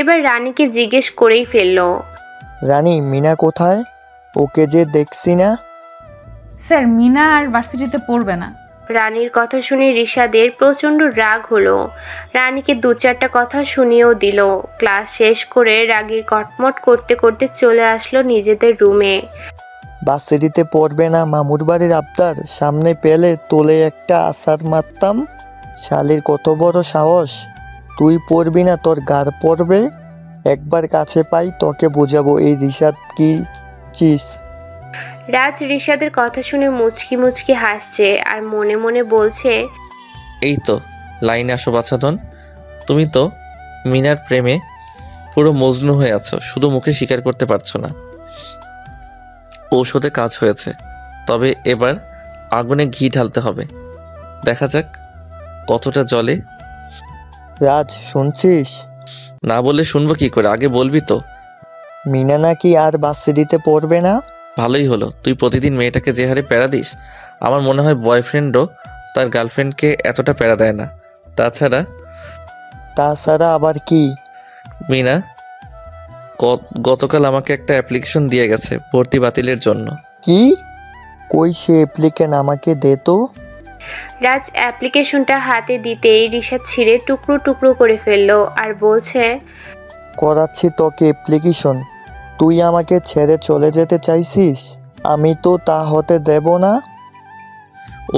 এবার রানীকে জিজ্ঞেস করেই ফেলল। রানী, মিনা কোথায়? ওকে যে দেখছি না। স্যার, মিনা আর ভার্সিটিতে পড়বে না। রানীর কথা শুনে রিশাদের প্রচণ্ড রাগ হলো। রানীকে 2-4টা কথা শুনিয়েও দিল। ক্লাস শেষ করে রাগে কটমট করতে করতে চলে আসলো নিজেদের রুমে। ভার্সিটিতে পড়বে না মামুর বাড়ির আবদার সামনে পেলে তোলে একটা আছাড় মারতাম। শালির কত বড় সাহস! তুই পড়বি না, তোর গার পড়বে। একবার কাছে পাই তোকে বোঝাবো এই রিশাদ কি চিস। রাজ রিশাদের কথা শুনে মুচকি মুচকি হাসছে আর মনে মনে বলছে, এই তো লাইনে আসো বাছাধন। তুমি তো মিনার প্রেমে পুরো মজনু হয়ে আছো, শুধু মুখে স্বীকার করতে পারছো না। ঔষধে কাজ হয়েছে, তবে এবার আগুনে ঘি ঢালতে হবে। দেখা যাক কতটা জলে। রাজ, শুনছিস? না বলে শুনবো কি করে, আগে বলবি তো। মিনা নাকি আর ভার্সিটিতে পড়বে না। ভালোই হলো, তুই প্রতিদিন মেয়েটাকে যে হারে প্যারা দিস, আমার মনে হয় বয়ফ্রেন্ডও তার গার্লফ্রেন্ডকে এতটা প্যারা দেয় না। তাছাড়া আবার কি? মিনা গতকাল আমাকে একটা অ্যাপ্লিকেশন দিয়ে গেছে ভর্তি বাতিলের জন্য। কি? কই সে অ্যাপ্লিকেশন আমাকে দে তো। রাজ অ্যাপ্লিকেশনটা হাতে দিতেই রিশাদ ছিঁড়ে টুকরো টুকরো করে ফেললো আর বলছে, করাচ্ছি তোকে অ্যাপ্লিকেশন। তুই আমাকে ছেড়ে চলে যেতে চাইছিস? আমি তো তা হতে দেব না।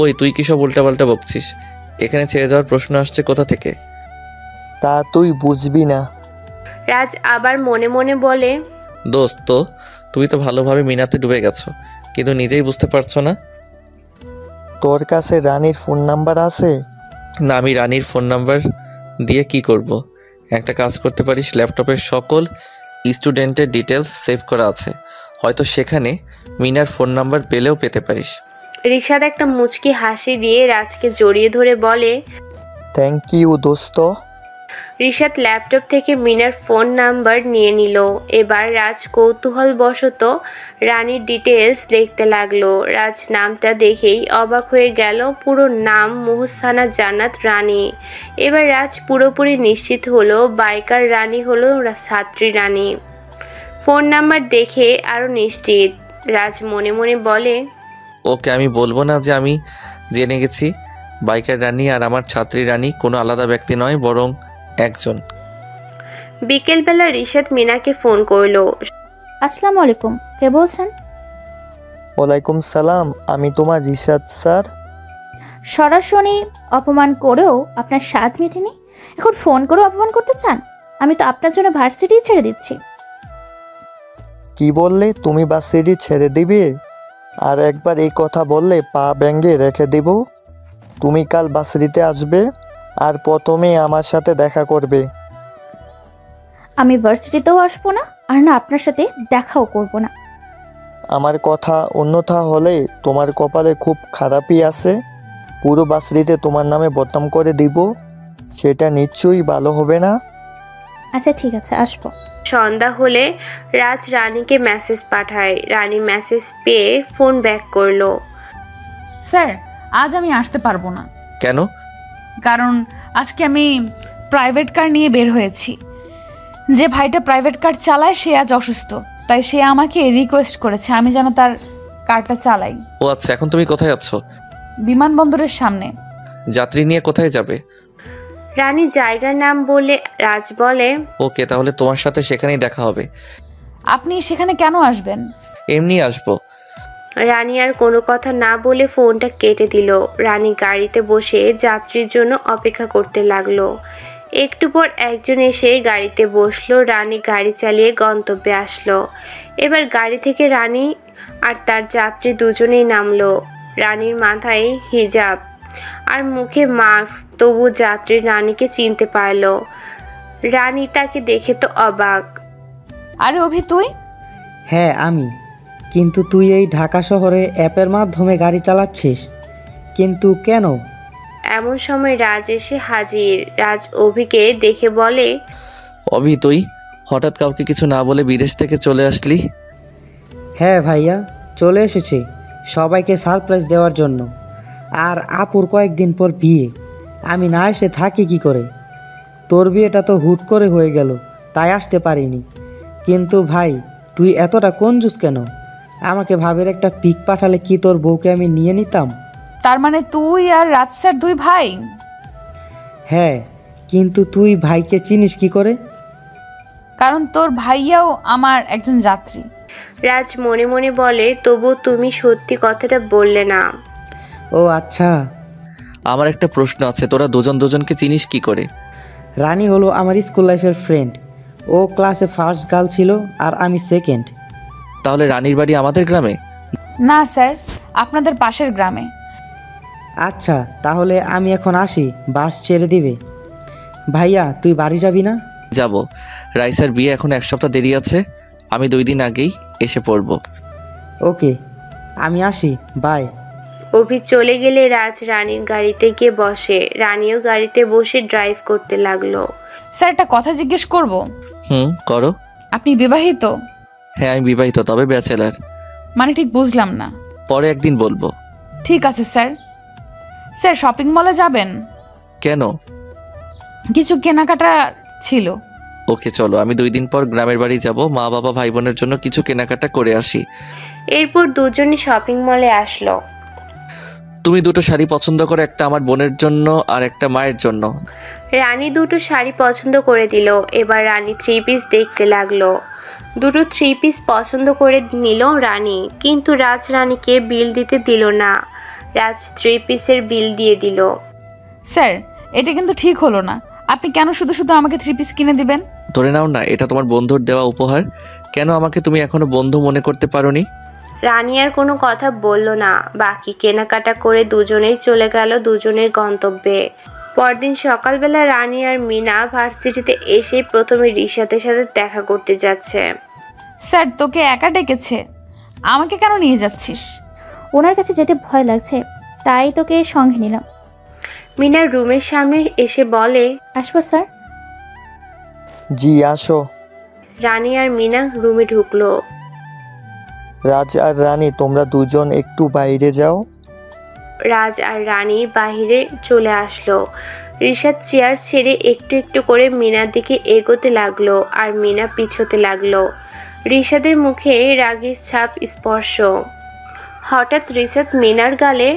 ওই তুই কি সব উল্টাপাল্টা বকছিস? এখানে ছেড়ে যাওয়ার প্রশ্ন আসছে কোথা থেকে? তা তুই বুঝবি না। রাজ আবার মনে মনে বলে, দোস্ত, তুমি তো ভালোভাবে মিনাতে ডুবে গেছো, কিন্তু নিজেই বুঝতে পারছো না। তোর কাছে রানীর ফোন নাম্বার আছে? না, আমি রানীর ফোন নাম্বার দিয়ে কি করব? একটা কাজ করতে পারিস, ল্যাপটপের সকল স্টুডেন্টের ডিটেলস সেভ করা আছে, হয়তো সেখানে মিনার ফোন নাম্বার পেলেও পেতে পারিস। রিশাদ একটা মুচকি হাসি দিয়ে রাজকে জড়িয়ে ধরে বলে, থ্যাংক ইউ দোস্ত। রিশাদ ল্যাপটপ থেকে মিনার ফোন নাম্বার নিয়ে নিল। এবার রাজ কৌতূহলবশত রানীর ডিটেলস দেখতে লাগলো। রাজ নামটা দেখেই অবাক হয়ে গেল। পুরো নাম মুহসানা জান্নাত রানী। এবার রাজ পুরোপুরি নিশ্চিত হলো বাইকার রানী হলো ছাত্রী রানী। ফোন নাম্বার দেখে আরও নিশ্চিত। রাজ মনে মনে বলে, ওকে আমি বলবো না যে আমি জেনে গেছি বাইকার রানী আর আমার ছাত্রী রানী কোনো আলাদা ব্যক্তি নয়, বরং একজন। বিকেলবেলা রিশাদ মিনাকে ফোন করলো। আসসালামু আলাইকুম, কে বলছেন? ওয়ালাইকুম সালাম, আমি তোমার রিশাদ স্যার। সরাসরি অপমান করেও আপনার স্বাদ মেটেনি, এখন ফোন করেও অপমান করতে চান? আমি তো আপনার জন্য ভার্সিটি ছেড়ে দিচ্ছি। কি বললে? তুমি ভার্সিটি ছেড়ে দিবে? আর একবার এই কথা বললে পা ব্যাঙ্গে রেখে দেব। তুমি কাল ভার্সিটিতে আসবে আর প্রথমে আমার সাথে দেখা করবে। আমি ভার্সিটিতেও আসবো না, আর না আপনার সাথে দেখাও করব না। আমার কথা অন্যথা হলে তোমার কপালে খুব খারাপই আছে। পুরো ভার্সিটিতে তোমার নামে বদনাম করে দিব, সেটা নিশ্চয়ই ভালো হবে না। আচ্ছা ঠিক আছে, আসবো। সন্ধ্যা হলে রাজ রানীকে মেসেজ পাঠায়। রানী মেসেজ পেয়ে ফোন ব্যাক করলো। স্যার, আজ আমি আসতে পারবো না। কেন? কারণ আজকে আমি প্রাইভেট কার নিয়ে বের হয়েছি। যে ভাইটা প্রাইভেট কার চালায় সে আজ অসুস্থ, তাই সে আমাকে রিকোয়েস্ট করেছে আমি যেন তার কারটা চালাই। ও আচ্ছা, এখন তুমি কোথায় যাচ্ছ? বিমানবন্দরের সামনে। যাত্রী নিয়ে কোথায় যাবে? রানী জায়গার নাম বলে রাজ বলে, ওকে, তাহলে তোমার সাথে সেখানেই দেখা হবে। আপনি সেখানে কেন আসবেন? এমনি আসবো। রানী আর কোনো কথা না বলে ফোনটা কেটে দিল। রানী গাড়িতে বসে যাত্রীর জন্য অপেক্ষা করতে লাগলো। একটু পর একজন এসে গাড়িতে বসলো। রানী গাড়ি চালিয়ে গন্তব্যে আসলো। এবার গাড়ি থেকে রানী আর তার যাত্রী দুজনেই নামলো। রানীর মাথায় হিজাব আর মুখে মাস্ক, তবু যাত্রী রানীকে চিনতে পারলো। রানী তাকে দেখে তো অবাক। আরে অভি, তুই? হ্যাঁ আমি। কিন্তু তুই এই ঢাকা শহরে অ্যাপের মাধ্যমে গাড়ি চালাচ্ছিস, কিন্তু কেন? এমন সময় রাজ এসে হাজির। রাজ অভিকে দেখে বলে, অভি, তুই হঠাৎ কাউকে কিছু না বলে বিদেশ থেকে চলে আসলি? হ্যাঁ ভাইয়া, চলে এসেছি সবাইকে সারপ্রাইজ দেওয়ার জন্য। আর আপুর কয়েকদিন পর বিয়ে, আমি না এসে থাকি কি করে? তোর বিয়েটা তো হুট করে হয়ে গেল, তাই আসতে পারিনি। কিন্তু ভাই, তুই এতটা কঞ্জুস কেন? আমাকে ভাবের একটা পিক পাঠালে কি তোর বউকে আমি নিয়ে নিতাম? তার মানে তুই আর রাজ স্যার দুই ভাই? হ্যাঁ, কিন্তু তুই ভাইকে চিনিস কি করে? কারণ তোর ভাইয়াও আমার একজন যাত্রী। রাজ মনে মনে বলে, তবু তুমি সত্যি কথাটা বললে না। ও আচ্ছা। আমার একটা প্রশ্ন আছে, তোরা দুজন দুজনকে চিনিস কি করে? রানী হলো আমার স্কুল লাইফের ফ্রেন্ড। ও ক্লাসে ফার্স্ট গার্ল ছিল আর আমি সেকেন্ড। তাহলে রানীর বাড়ি আমাদের গ্রামে? না স্যার, আপনাদের পাশের গ্রামে। আচ্ছা, তাহলে আমি এখন আসি, বাস ছেড়ে দিবে। ভাইয়া, তুই বাড়ি যাবি না? যাব। রাইসার বিয়ে এখন 1 সপ্তাহ দেরি আছে, আমি 2 দিন আগেই এসে পড়ব। ওকে, আমি আসি, বাই। অভি চলে গেলে রাজ রানীর গাড়িতে গিয়ে বসে। রানীও গাড়িতে বসে ড্রাইভ করতে লাগলো। স্যার, একটা কথা জিজ্ঞেস করব? করো। আপনি বিবাহিত? হ্যাঁ, আমি বিবাহিত, তবে ব্যাচেলার। মানে ঠিক বুঝলাম না। পরে একদিন বলবো। ঠিক আছে স্যার। স্যার, শপিং মলে যাবেন? কেন? কিছু কেনাকাটা ছিল। ওকে চলো, আমি 2 দিন পর গ্রামের বাড়ি যাব, মা বাবা ভাই বোনের জন্য কিছু কেনাকাটা করে আসি। এরপর দুজনই শপিং মলে আসলো। তুমি 2টো শাড়ি পছন্দ করো, একটা আমার বোনের জন্য আর একটা মায়ের জন্য। রানী 2টো শাড়ি পছন্দ করে দিল। এবার রানী 3 পিস দেখতে লাগলো। 2টো 3 পিস পছন্দ করে নিল রানী, কিন্তু রাজ রানীকে বিল দিতে দিল না। রাজ 3 পিসের বিল দিয়ে দিল। স্যার, এটা কিন্তু ঠিক হলো না। আপনি কেন শুধু শুধু আমাকে 3 পিস কিনে দিবেন? ধরে নাও না, এটা তোমার বন্ধুর দেওয়া উপহার। কেন আমাকে তুমি এখনো বন্ধু মনে করতে পারোনি? রানী আর কোনো কথা বলল না। বাকি কেনাকাটা করে দুজনেই চলে গেল দুজনের গন্তব্যে। পরদিন সকালবেলা রানী আর মিনা ভার্সিটিতে এসে প্রথমে রিশাতের সাথে দেখা করতে যাচ্ছে। স্যার, তোকে একা ডেকেছে, আমাকে কেন নিয়ে যাচ্ছিস? ওনার কাছে যেতে ভয় লাগছে, তাই তোকে সঙ্গে নিলাম। মিনার রুমের সামনে এসে বলে, আসবো স্যার? জি আসো। রানী আর মিনা রুমে ঢুকলো। রাজ আর রানী, তোমরা দুজন একটু বাইরে যাও। রাজ আর রানী বাহিরে চলে আসলো। রিশাদ চেয়ার ছেড়ে একটু একটু করে মিনার দিকে এগোতে লাগলো আর মিনা পিছোতে লাগলো। রিশাদের মুখে রাগের ছাপ স্পর্শ। হঠাৎ রিশাদ মিনার গালে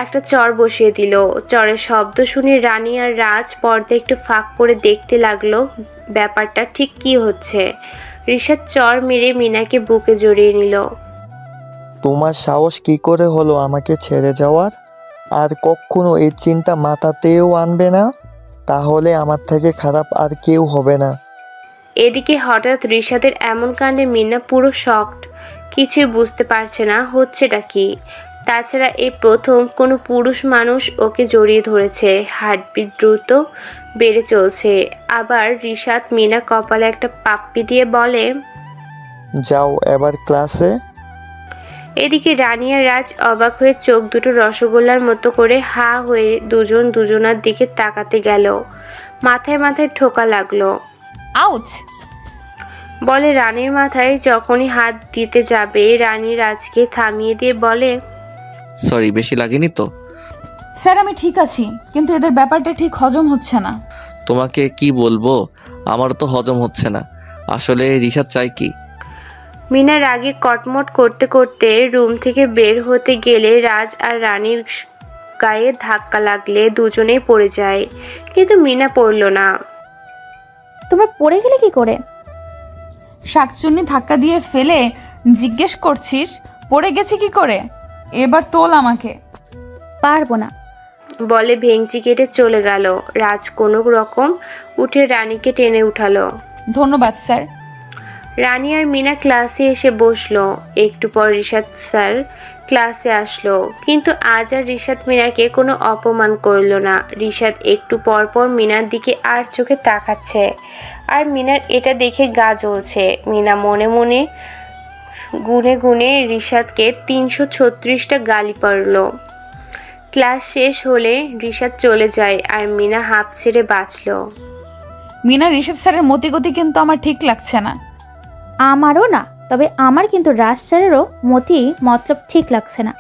একটা চর বসিয়ে দিল। চরের শব্দ শুনে রানী আর রাজ পর্দা একটু ফাঁক করে দেখতে লাগলো ব্যাপারটা ঠিক কী হচ্ছে। রিশাদ চর মেরে মিনাকে বুকে জড়িয়ে নিল। তোমার সাহস কি করে হলো আমাকে ছেড়ে যাওয়ার? আর কখনো এই চিন্তা মাথাতেও আনবে না, তাহলে আমার থেকে খারাপ আর কেউ হবে না। এদিকে হঠাৎ রিশাদের এমন কাণ্ডে মিনা পুরো শকড। কিছুই বুঝতে পারছে না হচ্ছেটা কি। তাছাড়া এই প্রথম কোনো পুরুষ মানুষ ওকে জড়িয়ে ধরেছে। হার্টবিট দ্রুত বেড়ে চলছে। আবার রিশাদ মিনা কপালে একটা পাপ্পি দিয়ে বলে, যাও এবার ক্লাসে। এদিকে রানী আর রাজ অবাক হয়ে চোখ দুটো রসগোল্লার মতো করে হা হয়ে দুজন দুজনার দিকে তাকাতে গেল। মাথায় মাথায় ঠোকা লাগলো। আউচ! বলে রানীর মাথায়। যখনই হাত দিতে যাবে রানী রাজকে থামিয়ে দিয়ে বলে, সরি, বেশি লাগেনি তো? স্যার, আমি ঠিক আছি, কিন্তু এদের ব্যাপারটা ঠিক হজম হচ্ছে না। তোমাকে কি বলবো, আমারও তো হজম হচ্ছে না। আসলে রিশাদ চাই কি? মিনা রাগে কটমট করতে করতে রুম থেকে বের হতে গেলে রাজ আর রানীর গায়ে ধাক্কা লাগলে দুজনেই পড়ে যায়, কিন্তু মিনা পড়ল না। তোমরা পড়ে গেলে কি করে? শাকচুন্নি ধাক্কা দিয়ে ফেলে জিজ্ঞেস করছিস পড়ে গেছি কি করে? এবার তোল আমাকে। পারবো না, বলে ভেঙচি কেটে চলে গেল। রাজ কোনো রকম উঠে রানীকে টেনে উঠালো। ধন্যবাদ স্যার। রানী আর মিনা ক্লাসে এসে বসলো। একটু পর রিশাদ স্যার ক্লাসে আসলো, কিন্তু আজ আর রিশাদ মিনাকে কোনো অপমান করলো না। রিশাদ একটু পর পর মিনার দিকে আর চোখে তাকাচ্ছে, আর মিনার এটা দেখে গা জ্বলছে। মিনা মনে মনে গুনে গুনে রিশাদকে 336টা গালি পড়ল। ক্লাস শেষ হলে রিশাদ চলে যায় আর মিনা হাঁপ ছেড়ে বাঁচল। মিনা, রিশাদ স্যারের মতিগতি কিন্তু আমার ঠিক লাগছে না। আমারও না, তবে আমার কিন্তু রাজ স্যারেরও মতলব ঠিক লাগছে না।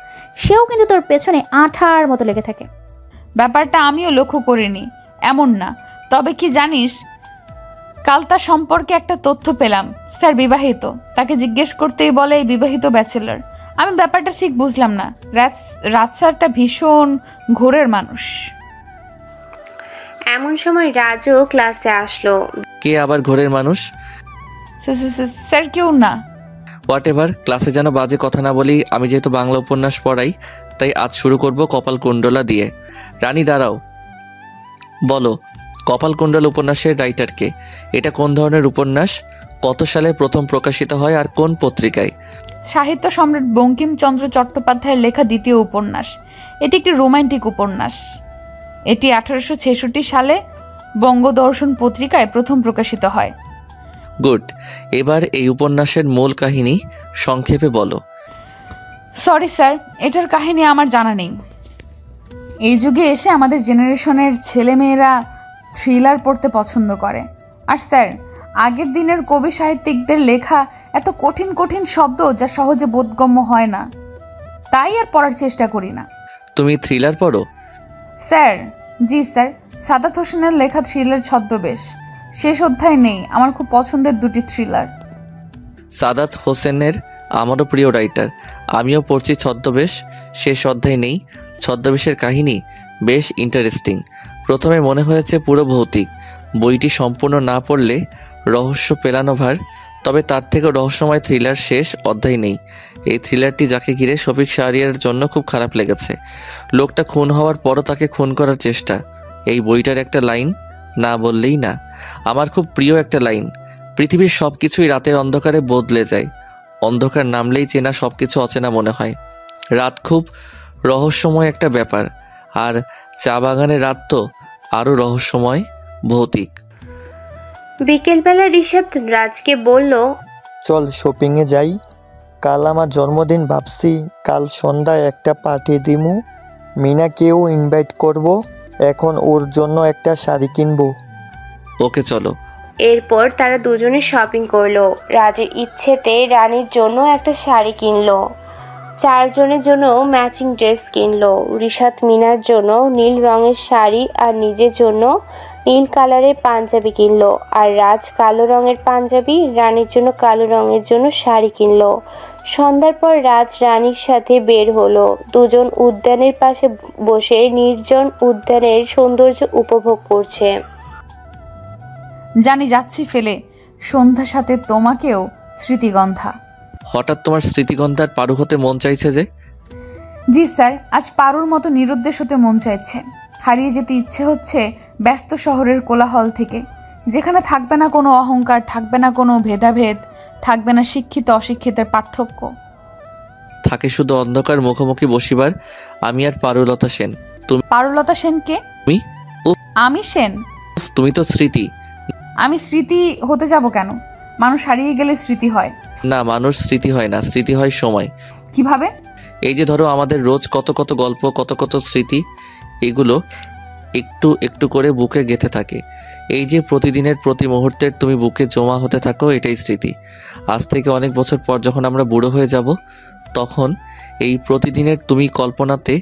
সেও কিন্তু তোর পেছনে আঠার মতো লেগে থাকে। ব্যাপারটা আমিও লক্ষ্য করিনি এমন না, তবে কি জানিস কাল তার সম্পর্কে একটা তথ্য পেলাম। স্যার বিবাহিত। তাকে জিজ্ঞেস করতেই বলে বিবাহিত ব্যাচেলর। আমি ব্যাপারটা ঠিক বুঝলাম না। রাজ স্যারটা ভীষণ ঘোরের মানুষ। এমন সময় রাজও ক্লাসে আসলো। কে আবার ঘোরের মানুষ? স্যার কেউ না। হোয়াট এভার, ক্লাসে যেন বাজে কথা না বলি। আমি যেহেতু বাংলা উপন্যাস পড়াই, তাই আজ শুরু করব কপালকুণ্ডলা দিয়ে। রানী দাঁড়াও, বলো কপালকুণ্ডলা উপন্যাসের রাইটারকে? এটা কোন ধরনের উপন্যাস? কত সালে প্রথম প্রকাশিত হয় আর কোন পত্রিকায়? সাহিত্য সম্রাট বঙ্কিমচন্দ্র চট্টোপাধ্যায়ের লেখা দ্বিতীয় উপন্যাস। এটি একটি রোমান্টিক উপন্যাস। এটি 1866 সালে বঙ্গদর্শন পত্রিকায় প্রথম প্রকাশিত হয়। গুড। এবার এই উপন্যাসের মূল কাহিনী সংক্ষেপে বলো। সরি স্যার, এটার কাহিনী আমার জানা নেই। এই যুগে এসে আমাদের জেনারেশনের ছেলেমেয়েরা থ্রিলার পড়তে পছন্দ করে। আর স্যার, আগের দিনের কবি সাহিত্যিকদের লেখা এত কঠিন কঠিন শব্দ যা সহজে বোধগম্য হয় না, তাই আর পড়ার চেষ্টা করি না। তুমি থ্রিলার পড়ো? স্যার, জি স্যার। সাদাত হোসেনের লেখা থ্রিলার ছদ্মবেশ, শেষ অধ্যায় নেই। আমার খুব পছন্দের দুটি থ্রিলার। সাদাত হোসেনের আমারও প্রিয় রাইটার। আমিও পড়ছি ছদ্মবেশ, শেষ অধ্যায় নেই। ছদ্মবেশের কাহিনী বেশ ইন্টারেস্টিং। প্রথমে মনে হয়েছে পুরো ভৌতিক। বইটি সম্পূর্ণ না পড়লে রহস্য পেলানো ভার। তবে তার থেকেও রহস্যময় থ্রিলার শেষ অধ্যায় নেই। এই থ্রিলারটি যাকে ঘিরে শফিক শাহরিয়ার জন্য খুব খারাপ লেগেছে। লোকটা খুন হওয়ার পরও তাকে খুন করার চেষ্টা। এই বইটার একটা লাইন না বললেই না। আমার খুব প্রিয় একটা লাইন, পৃথিবীর সব কিছুই রাতের অন্ধকারে বদলে যায়, অন্ধকার নামলেই চেনা সব কিছু অচেনা মনে হয়। রাত খুব রহস্যময় একটা ব্যাপার, আর চা বাগানের রাত তো আরও রহস্যময়, ভৌতিক। বিকেলবেলা রিশাদ রাজকে বলল, চল শপিংয়ে যাই। কাল আমার জন্মদিন, ভাবছি কাল সন্ধ্যায় একটা পার্টি দিমু। মিনাকেও ইনভাইট করব। এখন ওর জন্য একটা শাড়ি কিনবো। ওকে চলো। এরপর তারা দুজনে শপিং করলো। রাজের ইচ্ছেতে রানীর জন্য একটা শাড়ি কিনলো, 4 জনের জন্য ম্যাচিং ড্রেস কিনলো। রিশাদ মিনার জন্য নীল রঙের শাড়ি আর নিজের জন্য নীল কালারের পাঞ্জাবি কিনলো, আর রাজ কালো রঙের পাঞ্জাবি, রানীর জন্য কালো রঙের জন্য শাড়ি কিনলো। সন্ধ্যার পর রাজ রানীর সাথে বের হলো। দুজন উদ্যানের পাশে বসে নির্জন উদ্যানের সৌন্দর্য উপভোগ করছে। জানি যাচ্ছি ফেলে, সন্ধ্যার সাথে তোমাকেও স্মৃতিগন্ধা। হঠাৎ তোমার স্মৃতিগন্ধার পারু হতে মন চাইছে যে? জি স্যার, আজ পারুর মতো নিরুদ্দেশ হতে মন চাইছে। হারিয়ে যেতে ইচ্ছে হচ্ছে ব্যস্ত শহরের কোলাহল থেকে, যেখানে থাকবে না কোনো অহংকার, থাকবে না কোনো ভেদাভেদ, থাকবে না শিক্ষিত অশিক্ষিতের পার্থক্য। থাকে শুধু অন্ধকার মুখোমুখি বসিবার আমি আর পারুলতা সেন। তুমি? পারুলতা সেন কে? তুমি? আমি সেন? তুমি তো স্মৃতি। আমি স্মৃতি হতে যাব কেন? মানুষ হারিয়ে গেলে স্মৃতি হয় না, মানুষ স্মৃতি হয় না, স্মৃতি হয় সময়। কিভাবে? এই যে ধরো আমাদের রোজ কত কত গল্প, কত কত স্মৃতি, এগুলো একটু একটু করে বুকে গেঁথে থাকে। এই যে প্রতিদিনের প্রতি মুহূর্তের তুমি বুকে জমা হতে থাকো, এটাই স্মৃতি। আজ থেকে অনেক বছর পর যখন আমরা বুড়ো হয়ে যাব, তখন এই প্রতিদিনের তুমি কল্পনাতে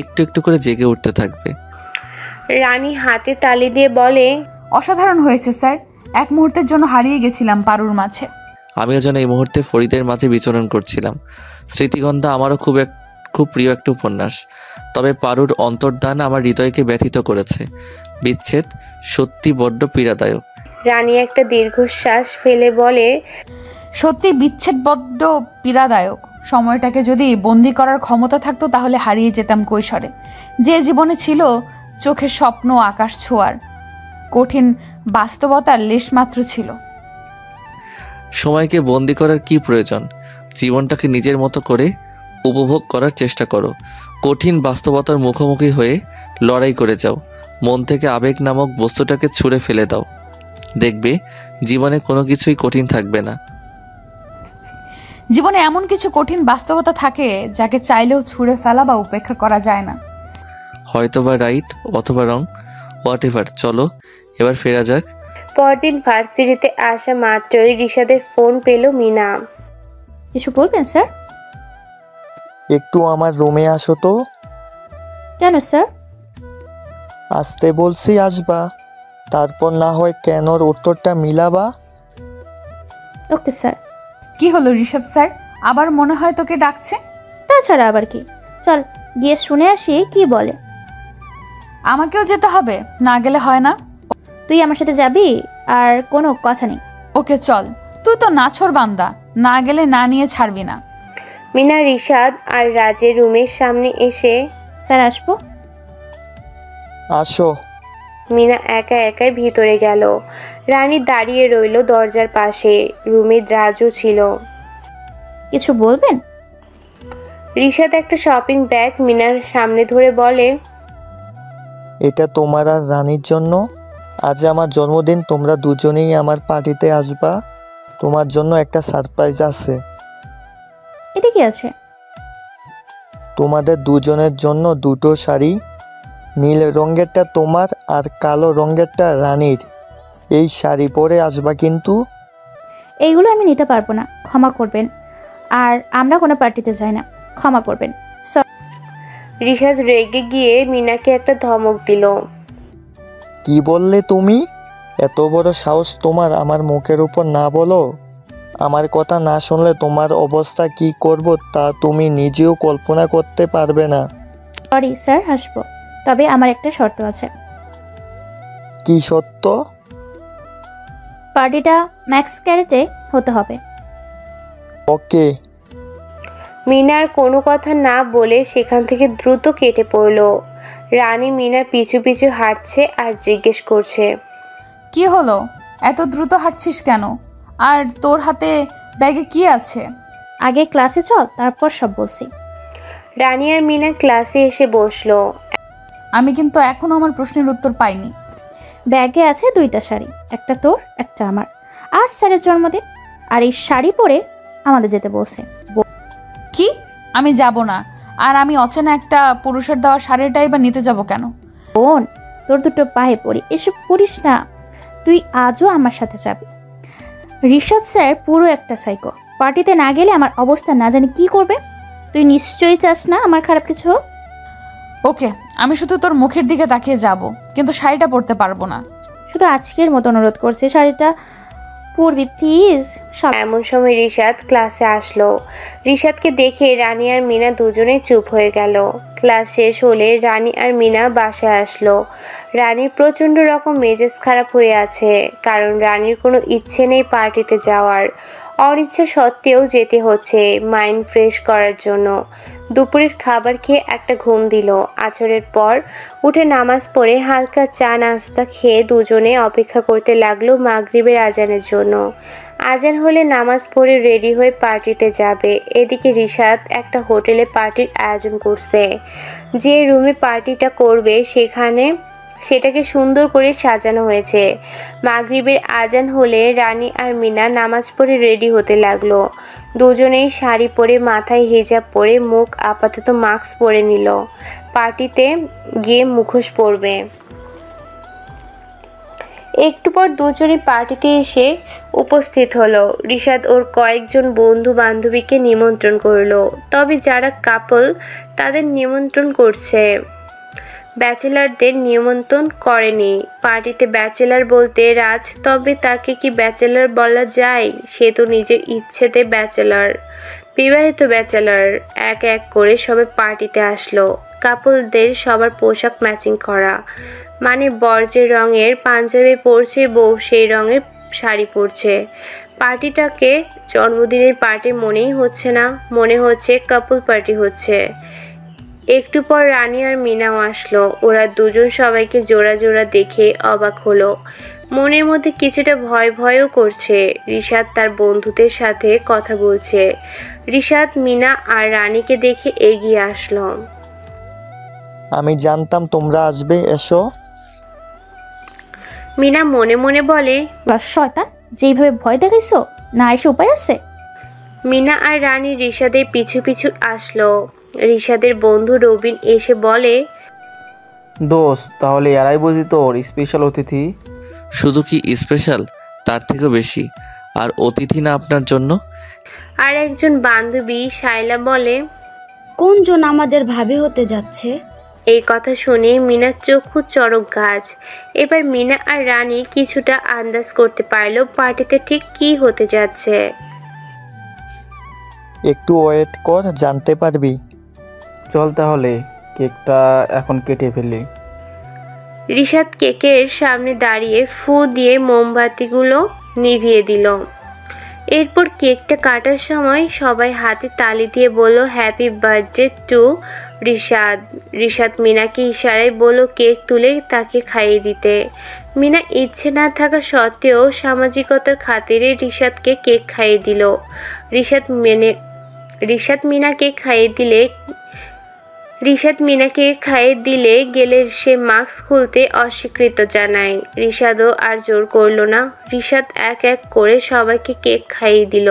একটু একটু করে জেগে উঠতে থাকবে। রানী হাতে তালি দিয়ে বলে, অসাধারণ হয়েছে স্যার। এক মুহূর্তের জন্য হারিয়ে গেছিলাম পারুর মাঝে। আমিও যেন এই মুহূর্তে ফরিদের মাঝে বিচরণ করছিলাম। স্মৃতিগন্ধা আমারও খুব প্রিয় একটা উপন্যাস। তবে পারুর অন্তর্ধান আমার হৃদয়কে ব্যথিত করেছে। বিচ্ছেদ সত্যি বড্ড পীড়াদায়ক। রানী একটা দীর্ঘশ্বাস ফেলে বলে, সত্যি বিচ্ছেদ বড্ড পীড়াদায়ক। সময়টাকে যদি বন্দি করার ক্ষমতা থাকতো তাহলে হারিয়ে যেতাম কৈশোরে, যে জীবনে ছিল চোখের স্বপ্ন আকাশ ছোঁয়ার। কঠিন বাস্তবতার লেশমাত্র ছিল। সময়কে বন্দি করার কি প্রয়োজন? জীবনটাকে নিজের মতো করে উপভোগ করার চেষ্টা করো। কঠিন বাস্তবতার মুখোমুখি হয়ে লড়াই করে যাও। মন থেকে আবেগ নামক বস্তুটাকে ছুঁড়ে ফেলে দাও। দেখবে জীবনে কোনো কিছুই কঠিন থাকবে না। জীবনে এমন কিছু কঠিন বাস্তবতা থাকে যাকে চাইলেও ছুঁড়ে ফেলা বা উপেক্ষা করা যায় না। হয়তোবা রাইট অথবা রং, হোয়াট এভার। চলো এবার ফেরা যাক। পরদিন ভার্সিটিতে আসা মাত্রই রিশাদের ফোন পেল মিনা। কিছু বলবেন স্যার? একটু আমার রুমে আসো তো। কেন স্যার? আসতে বলছি, আসবা। তারপর না হয় কেনর উত্তরটা মিলাবা। Okay sir. কি হলো রিশাদ স্যার, আবার মনে হয় তোকে ডাকছে? তাছাড়া আবার কি, চল গিয়ে শুনে আসি কি বলে। আমাকেও যেতে হবে, না গেলে হয় না। তুই আমার সাথে যাবি, আর কোনো কথা নেই। ওকে চল, তুই তো নাছর বান্দা, না গেলে না নিয়ে ছাড়বি না। মিনা রিশাদ আর রাজের রুমের সামনে এসে স্যার আসবো? আসো। মিনা একা একাই ভিতরে গেল। রানী দাঁড়িয়ে রইল দরজার পাশে। রুমে রাজু ছিল। কিছু বলবেন? রিশাদ একটা শপিং ব্যাগ মিনার সামনে ধরে বলে, এটা তোমার আর রানীর জন্য। আজ আমার জন্মদিন, তোমরা দুজনেই আমার পার্টিতে আসবা। তোমার জন্য একটা সারপ্রাইজ আছে। এটা কি আছে? তোমাদের দুজনের জন্য দুটো শাড়ি, নীল রঙেরটা তোমার আর কালো রঙেরটা রানীর। এই শাড়ি পরে আসবা কিন্তু। এইগুলো আমি নিতে পারবো না, ক্ষমা করবেন। আর আমরা কোনো পার্টিতে যাই না, ক্ষমা করবেন। রিশাদ রেগে গিয়ে মিনাকে একটা ধমক দিল। কি বললে তুমি? এত বড় সাহস তোমার আমার মুখের উপর না বলো। আমার কথা না শুনলে তোমার অবস্থা কি করব তা তুমি নিজেও কল্পনা করতে পারবে না। সরি স্যার, আসবো। তবে আমার একটা শর্ত আছে। কি সত্য? পার্টিটা ম্যাক্স ক্যারেটে হতে হবে। ওকে। মিনার কোনো কথা না বলে সেখান থেকে দ্রুত কেটে পড়ল। রানী মিনার পিছু পিছু হাঁটছে আর জিজ্ঞেস করছে, কি হলো, এত দ্রুত হাঁটছিস কেন? আর তোর হাতে ব্যাগে কি আছে? আগে ক্লাসে চল, তারপর সব বলছি। রানী আর মিনা ক্লাসে এসে বসলো। আমি কিন্তু এখনো আমার প্রশ্নের উত্তর পাইনি। ব্যাগে আছে 2টা শাড়ি, একটা তোর একটা আমার। আজ স্যারের জন্মদিন, আর এই শাড়ি পরে আমাদের যেতে বলছে। কি? আমি যাব না। আর আমি অচেনা একটা পুরুষের দেওয়া শাড়িটাই বা নিতে যাব কেন? বোন, তোর দুটো পায়ে পড়ি, এসব করিস না। তুই আজও আমার সাথে যাবি। রিশাদ স্যার পুরো একটা সাইকো। পার্টিতে না গেলে আমার অবস্থা না জানি কি করবে। তুই নিশ্চয়ই চাস না আমার খারাপ কিছু হোক। ওকে, আমি শুধু তোর মুখের দিকে তাকিয়ে যাব, কিন্তু শাড়িটা পরতে পারবো না। শুধু আজকের মতো অনুরোধ করছি, শাড়িটা পরবি প্লিজ। এমন সময় রিশাদ ক্লাসে আসলো। রিশাদকে দেখে রানী আর মিনা দুজনেই চুপ হয়ে গেল। ক্লাস শেষ হলে রানী আর মিনা বাসায় আসলো। রানীর প্রচণ্ড রকম মেজাজ খারাপ হয়ে আছে, কারণ রানীর কোনো ইচ্ছে নেই পার্টিতে যাওয়ার। অনিচ্ছা সত্ত্বেও যেতে হচ্ছে মাইন্ড ফ্রেশ করার জন্য। দুপুরের খাবার খেয়ে একটা ঘুম দিল। আছরের পর উঠে নামাজ পড়ে হালকা চা নাস্তা খেয়ে দুজনে অপেক্ষা করতে লাগলো মাগরিবের আজানের জন্য। আজান হলে নামাজ পড়ে রেডি হয়ে পার্টিতে যাবে। এদিকে রিশাদ একটা হোটেলে পার্টির আয়োজন করছে। যে রুমে পার্টিটা করবে সেটাকে সুন্দর করে সাজানো হয়েছে। মাগরিবের আজান হলে রানী আর মিনা নামাজ পড়ে রেডি হতে লাগলো। দুজনেই শাড়ি পরে, মাথায় হিজাব পরে, মুখ আপাতত মাস্ক পরে নিল। পার্টিতে গিয়ে মুখোশ পরবে। একটু পর দুজনে পার্টিতে এসে উপস্থিত হলো। রিশাদ ওর কয়েকজন বন্ধু বান্ধবীকে নিমন্ত্রণ করলো, তবে যারা কাপল তাদের নিমন্ত্রণ করছে, ব্যাচেলারদের নিমন্ত্রণ করেনি। পার্টিতে ব্যাচেলার বলতে রাজ, তবে তাকে কি ব্যাচেলার বলা যায়? সে তো নিজের ইচ্ছেতে ব্যাচেলার, বিবাহিত ব্যাচেলার। এক এক করে সবাই পার্টিতে আসলো। কাপলদের সবার পোশাক ম্যাচিং করা, মানে বর যে রঙের পাঞ্জাবি পরছে, বউ সেই রঙের শাড়ি পরছে। পার্টিটাকে জন্মদিনের পার্টি মনেই হচ্ছে না, মনে হচ্ছে কাপল পার্টি হচ্ছে। একটু পর রানী আর মিনাও আসলো। ওরা দুজন সবাইকে জোড়া জোড়া দেখে অবাক হলো। মনের মধ্যে কিছুটা ভয় ভয়ও করছে। রিশাদ তার বন্ধুদের সাথে কথা বলছে। রিশাদ মিনা আর রানীকে দেখে এগিয়ে আসলো। আমি জানতাম তোমরা আসবে, এসো। মিনা মনে মনে বলে, শয়তান, যেইভাবে ভয় দেখাইছো, না এসে উপায় আছে? মিনা আর রানী রিশাদের পিছু পিছু আসলো। রিশাদের বন্ধু রবিন এসে বলে, দোস্ত, তাহলে এরাই বুঝি তোর স্পেশাল অতিথি? শুধু কি স্পেশাল, তার থেকেও বেশি। আর অতিথি না আপনার জন্য? আর একজন বান্ধবী শাইলা বলে, কোন জন আমাদের ভাবি হতে যাচ্ছে? এই কথা শুনে মিনার চক্ষু চড়ক গাছ। এবার মিনা আর রানী কিছুটা আন্দাজ করতে পারল পার্টিতে ঠিক কী হতে যাচ্ছে। একটু ওয়েট কর, জানতে পারবি। চল তাহলে কেকটা এখন কেটে ফেলি। রিশাদ কেকের সামনে দাঁড়িয়ে ফু দিয়ে মোমবাতিগুলো নিভিয়ে দিল। এরপর কেকটা কাটার সময় সবাই হাতে তালি দিয়ে বলল happy birthday to Rishad. Rishad মিনাকে ইশারায় বলল কেক তুলে তাকে খাইয়ে দিতে। মিনা ইচ্ছে না থাকা সত্ত্বেও সামাজিকতার খাতিরে রিশাদকে কেক খাইয়ে দিল। রিশাদ মিনাকে খাইয়ে দিলে গেলে সে মাস্ক খুলতে অস্বীকৃত জানায়। রিশাদও আর জোর করল না। রিশাদ এক এক করে সবাইকে কেক খাইয়ে দিল।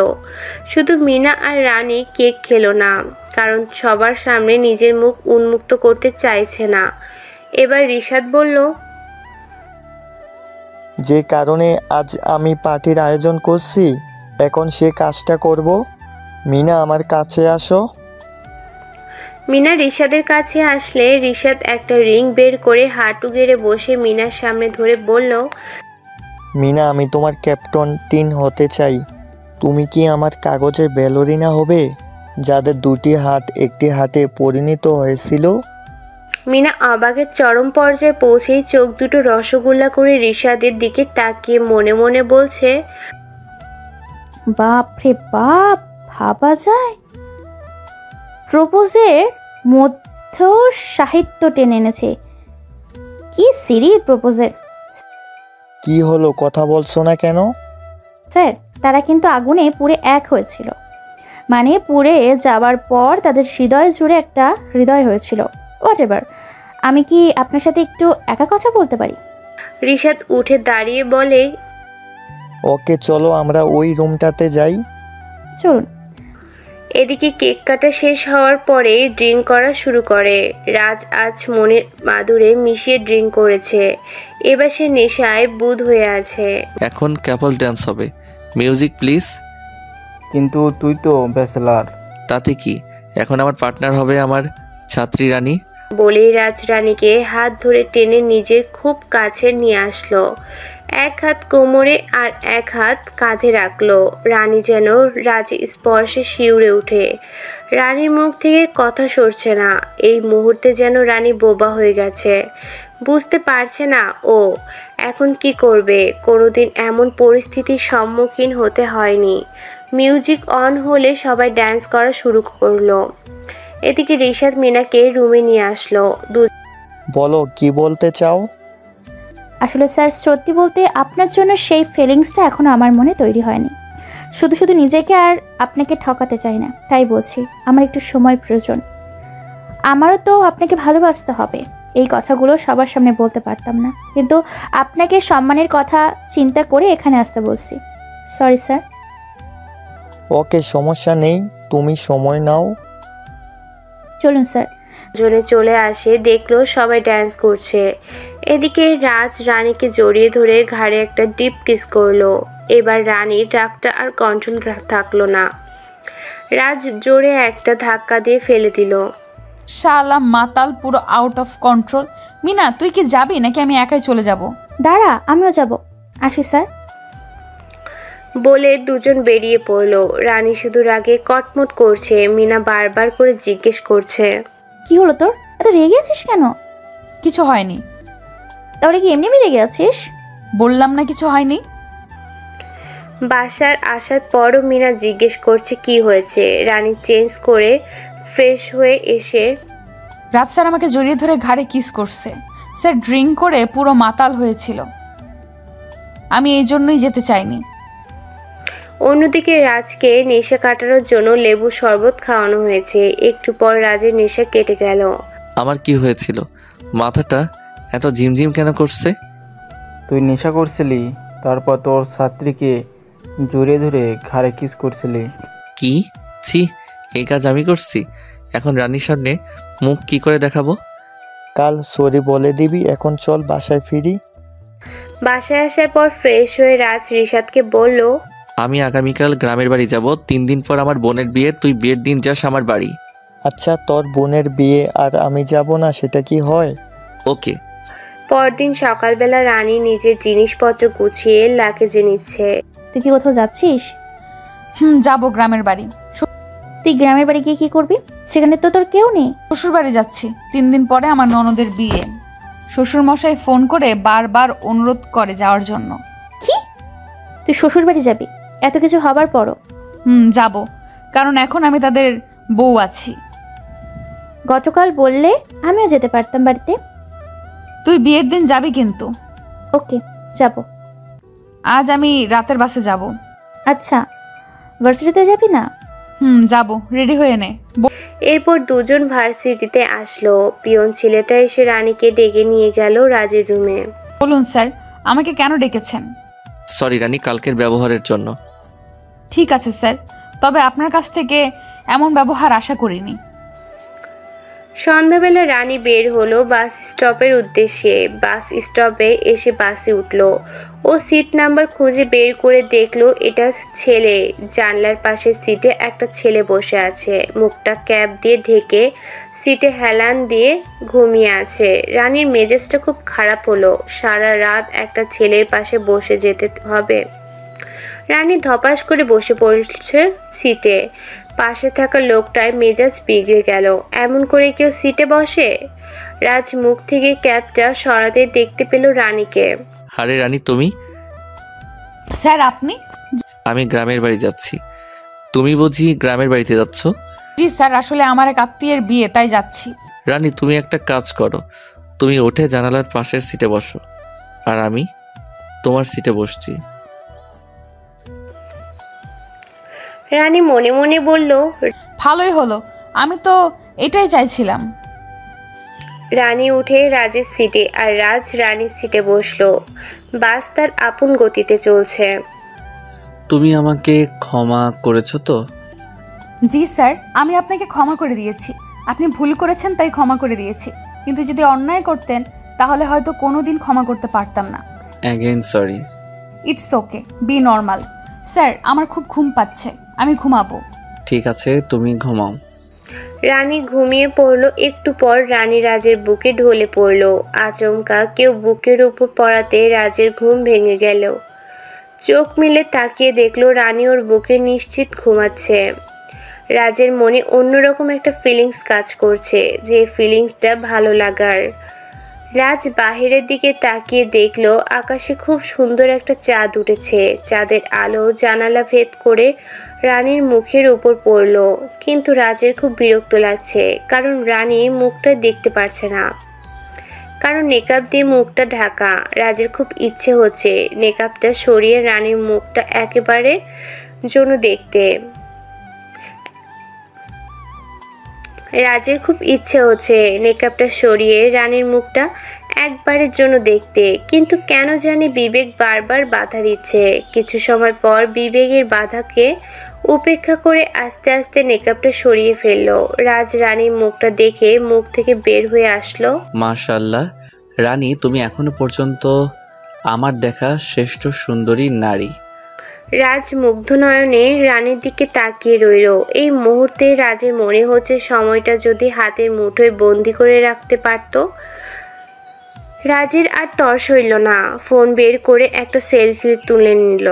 শুধু মিনা আর রানী কেক খেলো না, কারণ সবার সামনে নিজের মুখ উন্মুক্ত করতে চাইছে না। এবার রিশাদ বলল, যে কারণে আজ আমি পার্টির আয়োজন করছি, এখন সে কাজটা করব। মিনা আমার কাছে আসো। মিনা রিশাদের কাছে আসলে রিশাদ একটা রিং বের করে হাঁটু গেড়ে বসে মিনার সামনে ধরে বলল, মিনা, আমি তোমার ক্যাপ্টেন টিন হতে চাই। তুমি কি আমার কাগজের ব্যালোরিনা হবে, যাদের দুটি হাত একটি হাতে পরিণত হয়েছিল? মিনা অবাকের চরম পর্যায়ে পৌঁছেই চোখ দুটো রসগোল্লা করে রিশাদের দিকে তাকিয়ে মনে মনে বলছে, বাপ রে বাপ, ভাবা যায় প্রপোজের মধ্যেও সাহিত্য টেনে এনেছে। কি সিরির প্রপোজের। কি হলো, কথা বলছো না কেন? স্যার, তারা কিন্তু আগুনে পুড়ে এক হয়েছিল, মানে পুড়ে যাওয়ার পর তাদের হৃদয় জুড়ে একটা হৃদয় হয়েছিল। হোয়াট এভার, আমি কি আপনার সাথে একটু একা কথা বলতে পারি? রিশাদ উঠে দাঁড়িয়ে বলে, ওকে, চলো আমরা ওই রুমটাতে যাই। চলুন। এদিকে কেক কাটা শেষ হওয়ার পরে ড্রিঙ্ক করা শুরু করে। রাজ আজ মনের মাধুরে মিশিয়ে ড্রিঙ্ক করেছে। এবার সে নেশায় বুঁদ হয়ে আছে। এখন ক্যাপল ড্যান্স হবে, মিউজিক প্লিজ। কিন্তু তুই তো ব্যাচেলার। তাতে কি, এখন আমার পার্টনার হবে আমার ছাত্রী রানী। বলেই রাজ রানীকে হাত ধরে টেনে নিজের খুব কাছে নিয়ে আসলো। এক হাত কোমরে আর এক হাত কাঁধে রাখলো। রানী যেন রাজের স্পর্শে শিউরে ওঠে। রানীর মুখ থেকে কথা সরছে না। এই মুহূর্তে যেন রানী বোবা হয়ে গেছে, বুঝতে পারছে না ও এখন কি করবে। কোনোদিন এমন পরিস্থিতির সম্মুখীন হতে হয়নি। মিউজিক অন হলে সবাই ড্যান্স করা শুরু করলো। এদিকে রিশাদ মিনাকে রুমে নিয়ে আসলো। বলো, কি বলতে চাও? আসলে স্যার, সত্যি বলতে আপনার জন্য সেই ফিলিংসটা এখনো আমার মনে তৈরি হয়নি। শুধু শুধু নিজেকে আর আপনাকে ঠকাতে চাই না, তাই বলছি আমার একটু সময় প্রয়োজন। আমারও তো আপনাকে ভালোবাসতে হবে। এই কথাগুলো সবার সামনে বলতে পারতাম না, কিন্তু আপনাকে সম্মানের কথা চিন্তা করে এখানে আসতে বলছি। Sorry sir. ওকে, সমস্যা নেই, তুমি সময় নাও। চলুন স্যার। জনে চলে আসে, দেখলো সবাই ড্যান্স করছে। এদিকে রাজ রানীকে জড়িয়ে ধরে ঘাড়ে একটা ডিপ কিস করলো। এবার রানীর রাগটা আর কন্ট্রোল থাকলো না। রাজ জোরে একটা ধাক্কা দিয়ে ফেলে দিল। শালা মাতাল, পুরো আউট অফ কন্ট্রোল। মিনা, তুই কি যাবি নাকি আমি একাই চলে যাব? দাঁড়া, আমিও যাব। আসি স্যার। বলে দুজন বেরিয়ে পড়লো। রানী শুধু রাগে কটমট করছে। মিনা বারবার করে জিজ্ঞেস করছে, কি হলো তোর, এত রেগে আছিস কেন? কিছু হয়নি। তাহলে কি এমনি রেগে আছিস? বললাম না কিছু হয়নি। বাসার আসার পরও মিনা জিজ্ঞেস করছে কি হয়েছে। রানী চেঞ্জ করে ফ্রেশ হয়ে এসে, রাত স্যার আমাকে জড়িয়ে ধরে ঘাড়ে কিস করছে। স্যার ড্রিঙ্ক করে পুরো মাতাল হয়েছিল, আমি এই জন্যই যেতে চাইনি। অন্যদিকে রাজকে নেশা কাটানোর জন্য লেবু শরবত খাওয়ানো হয়েছে। একটু পর রাজের নেশা কেটে গেল। আমার কি হয়েছিল, মাথাটা এত ঝিমঝিম কেন করছে? তুই নেশা করছিলি, তারপর তোর ছাত্রীকে জড়িয়ে ধরে ঘাড়ে কিস করছিলি। কি ছি, এই কাজ আমি করছি? এখন রানীর সামনে মুখ কি করে দেখাবো? কাল সরি বলে দিবি। এখন চল বাসায় ফিরি। বাসায় আসার পর ফ্রেশ হয়ে রাজ রিশাদকে বলল, আমি আগামীকাল গ্রামের বাড়ি যাব। 3 দিন পর আমার বোনের বিয়ে, তুই বিয়ের দিন যাস আমার বাড়ি। আচ্ছা, তোর বোনের বিয়ে আর আমি যাব না, সেটা কি হয়? ওকে। পরদিন সকালবেলা রানী নিজের জিনিসপত্র গুছিয়ে লাগেজে নিচ্ছে। তুই কি কোথাও যাচ্ছিস? যাবো গ্রামের বাড়ি। তুই গ্রামের বাড়ি গিয়ে কি করবি? সেখানে তো তোর কেউ নেই। শ্বশুর বাড়ি যাচ্ছি, 3 দিন পরে আমার ননদের বিয়ে। শ্বশুর মশাই ফোন করে বারবার অনুরোধ করে যাওয়ার জন্য। কি? তুই শ্বশুর বাড়ি যাবি এত কিছু হবার পরও? যাব, কারণ এখন আমি তাদের বউ আছি। গতকাল বললে আমিও যেতে পারতাম বাড়িতে। তুই বিয়ের দিন যাবি কিন্তু। ওকে, যাব। আজ আমি রাতের বাসে যাব। আচ্ছা, ভার্সিটিতে যাবি না? যাব, রেডি হয়ে নে। এরপর দুজন ভার্সিটিতে আসলো। পিয়ন ছেলেটা এসে রানীকে ডেকে নিয়ে গেল রাজের রুমে। বলুন স্যার, আমাকে কেন ডেকেছেন? সরি রানী, কালকের ব্যবহারের জন্য। ঠিক আছে স্যার, তবে আপনার কাছ থেকে এমন ব্যবহার আশা করিনি। সন্ধ্যাবেলা রানী বের হলো বাস স্টপের উদ্দেশ্যে। বাস স্টপে এসে বাসে উঠলো। ও সিট নাম্বার খুঁজে বের করে দেখলো এটা ছেলে। জানলার পাশের সিটে একটা ছেলে বসে আছে, মুখটা ক্যাপ দিয়ে ঢেকে সিটে হেলান দিয়ে ঘুমিয়ে আছে। রানীর মেজাজটা খুব খারাপ হলো। সারা রাত একটা ছেলের পাশে বসে যেতে হবে। রানী ধপাস করে বসে পড়ছে সিটে। পাশে থাকা লোকটার মেজাজ বিগড়ে গেল। এমন করে কেউ সিটে বসে? রাজ মুখ থেকে ক্যাপটা সরাতে দেখতে পেল রানীকে। আরে রানী, তুমি? স্যার আপনি? আমি গ্রামের বাড়ি যাচ্ছি। তুমি বুঝি গ্রামের বাড়িতে যাচ্ছ? জি স্যার, আসলে আমার এক আত্মীয়ের বিয়ে, তাই যাচ্ছি। রানী, তুমি একটা কাজ করো, তুমি উঠে জানালার পাশের সিটে বসো, আর আমি তোমার সিটে বসছি। রানী মনে মনে বলল, ভালোই হলো, আমি তো এটাই চাইছিলাম। রানী উঠে রাজের সিটে আর রাজ রানীর সিটে বসলো। বাস তার আপন গতিতে চলছে। তুমি আমাকে ক্ষমা করেছো তো? জি স্যার, আমি আপনাকে ক্ষমা করে দিয়েছি। আপনি ভুল করেছেন তাই ক্ষমা করে দিয়েছি, কিন্তু যদি অন্যায় করতেন তাহলে হয়তো কোনোদিন ক্ষমা করতে পারতাম না। Again sorry. It's okay, be normal. Sir, আমার খুব ঘুম পাচ্ছে, আমি ঘুমাবো। ঠিক আছে, তুমি ঘুমাও। রানী ঘুমিয়ে পড়লো। একটু পর রানী রাজের বুকে ঢলে পড়লো। আচমকা কেউ বুকের উপর পড়াতে রাজের ঘুম ভেঙে গেল। চোখ মেলে তাকিয়ে দেখলো রানী ওর বুকে নিশ্চিত ঘুমাচ্ছে। রাজের মনে অন্যরকম একটা ফিলিংস কাজ করছে, যে ফিলিংসটা ভালো লাগার। রাজ বাহিরের দিকে তাকিয়ে দেখলো আকাশে খুব সুন্দর একটা চাঁদ উঠেছে। চাঁদের আলো জানালা ভেদ করে রানীর মুখের উপর পড়লো। কিন্তু রাজের খুব বিরক্ত লাগছে, কারণ রানী মুখটা দেখতে পারছে না, কারণ নেকাব দিয়ে মুখটা ঢাকা। রাজের খুব ইচ্ছে হচ্ছে নেকাবটা সরিয়ে রানীর মুখটা একেবারে জন্য দেখতে। রাজের খুব ইচ্ছে হচ্ছে নেকাবটা সরিয়ে রানীর মুখটা একবারের জন্য দেখতে, কিন্তু কেন জানি বিবেক বারবার বাধা দিচ্ছে। কিছু সময় পর বিবেকের বাধাকে উপেক্ষা করে আস্তে আস্তে নেকাবটা সরিয়ে ফেললো। রাজ রানীর মুখটা দেখে মুখ থেকে বের হয়ে আসলো, মাশাআল্লাহ রানী, তুমি এখনো পর্যন্ত আমার দেখা শ্রেষ্ঠ সুন্দরী নারী। রাজ মুগ্ধ নয়নে রানীর দিকে তাকিয়ে রইল। এই মুহূর্তে রাজের মনে হচ্ছে সময়টা যদি হাতের মুঠোয় বন্দি করে রাখতে পারত। রাজের আর তর্স হইল না। ফোন বের করে একটা সেলফি তুলে নিল।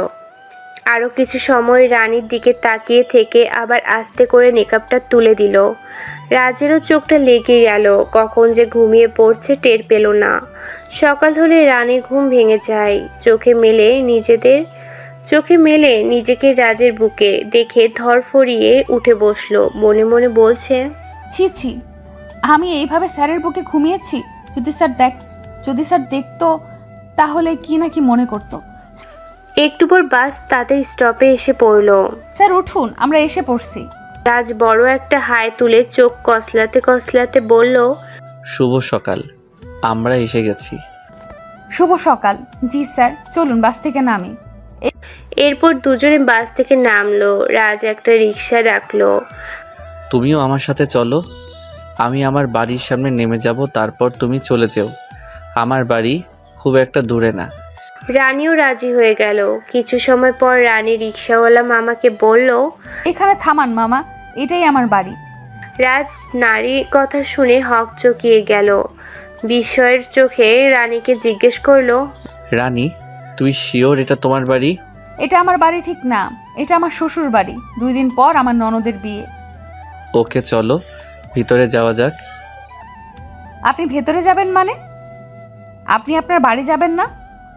আরও কিছু সময় রানীর দিকে তাকিয়ে থেকে আবার আস্তে করে মেকআপটা তুলে দিল। রাজেরও চোখটা লেগে গেল, কখন যে ঘুমিয়ে পড়ছে টের পেল না। সকাল হলে রানীর ঘুম ভেঙে যায়। চোখে মেলে নিজেকে রাজের বুকে দেখে ধরফরিয়ে উঠে বসলো। মনে মনে বলছে, ছি ছি, আমি এইভাবে স্যারের বুকে ঘুমিয়েছি। যদি স্যার দেখতো তাহলে কি না কি মনে করতো। একটু পর বাস তাদের স্টপে এসে পড়লো। স্যার উঠুন, আমরা এসে পড়ছি। রাজ বড় একটা হাই তুলে চোখ কসলাতে কসলাতে বলল, শুভ সকাল, আমরা এসে গেছি। শুভ সকাল। জি স্যার, চলুন বাস থেকে নামি। এরপর দুজনে বাস থেকে নামলো। রাজ একটা রিক্সা ডাকলো। তুমিও আমার সাথে চলো, আমি আমার বাড়ির সামনে নেমে যাব, তারপর তুমি চলে যেও। আমার বাড়ি খুব একটা দূরে না। রানীও রাজি হয়ে গেল। কিছু সময় পর রানী রিক্সাওয়ালা মামাকে বলল, এখানে থামান মামা, এটাই আমার বাড়ি। রাজ নারী কথা শুনে হকচকিয়ে গেল। বিস্ময়ের চোখে রানীকে জিজ্ঞেস করলো, রানী, তুই শিওর এটা তোমার বাড়ি? এটা আমার বাড়ি ঠিক না, এটা আমার শ্বশুর বাড়ি। 2 দিন পর আমার ননদের বিয়ে। ওকে চলো ভিতরে যাওয়া যাক। আপনি ভেতরে যাবেন মানে? আপনি আপনার বাড়ি যাবেন না?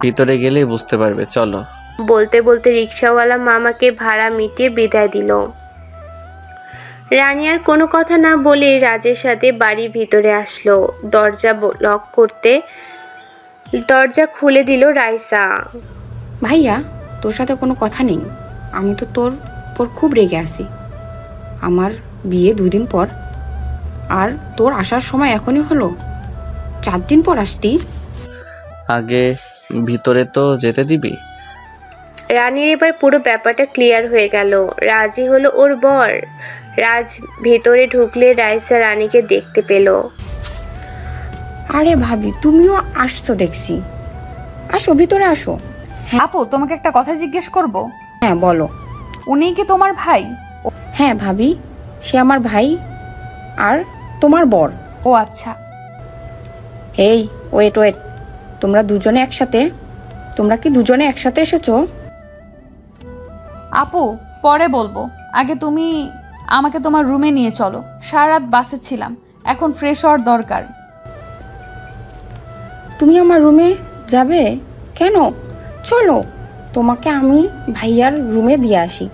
ভিতরে গেলেই বুঝতে পারবে, চলো। বলতে বলতে রিক্সাওয়ালা মামাকে ভাড়া মিটিয়ে বিদায় দিল। রানী আর কোনো কথা না বলে রাজের সাথে বাড়ির ভিতরে আসলো। লক করতে দরজা খুলে দিল রাইসা। ভাইয়া, তোর সাথে কোনো কথা নেই। আমি তো তোর উপর খুব রেগে আছি। আমার বিয়ে 2 দিন পর, আর তোর আসার সময় এখনই হলো। 4 দিন পর আসতি। আগে ভিতরে তো যেতে দিবি? রানীর এবার পুরো ব্যাপারটা ক্লিয়ার হয়ে গেল। রাজি হলো ওর বর। রাজ ভেতরে ঢুকলে রাইসা রানীকে দেখতে পেল। আরে ভাবি, তুমিও আসছো দেখছি। আসো, ভিতরে আসো। আপু, তোমাকে একটা কথা জিজ্ঞেস করব। হ্যাঁ বলো। উনি কি তোমার ভাই? হ্যাঁ ভাবি, সে আমার ভাই আর তোমার বর। ও আচ্ছা। এই ওয়েট, তোমরা কি দুজনে একসাথে এসেছো? আপু, পরে বলবো। আগে তুমি আমাকে তোমার রুমে নিয়ে চলো। সারা রাত বাসে ছিলাম, এখন ফ্রেশ হওয়ার দরকার। তুমি আমার রুমে যাবে কেন? চলো, তোমাকে আমি ভাইয়ার রুমে দিয়ে আসি।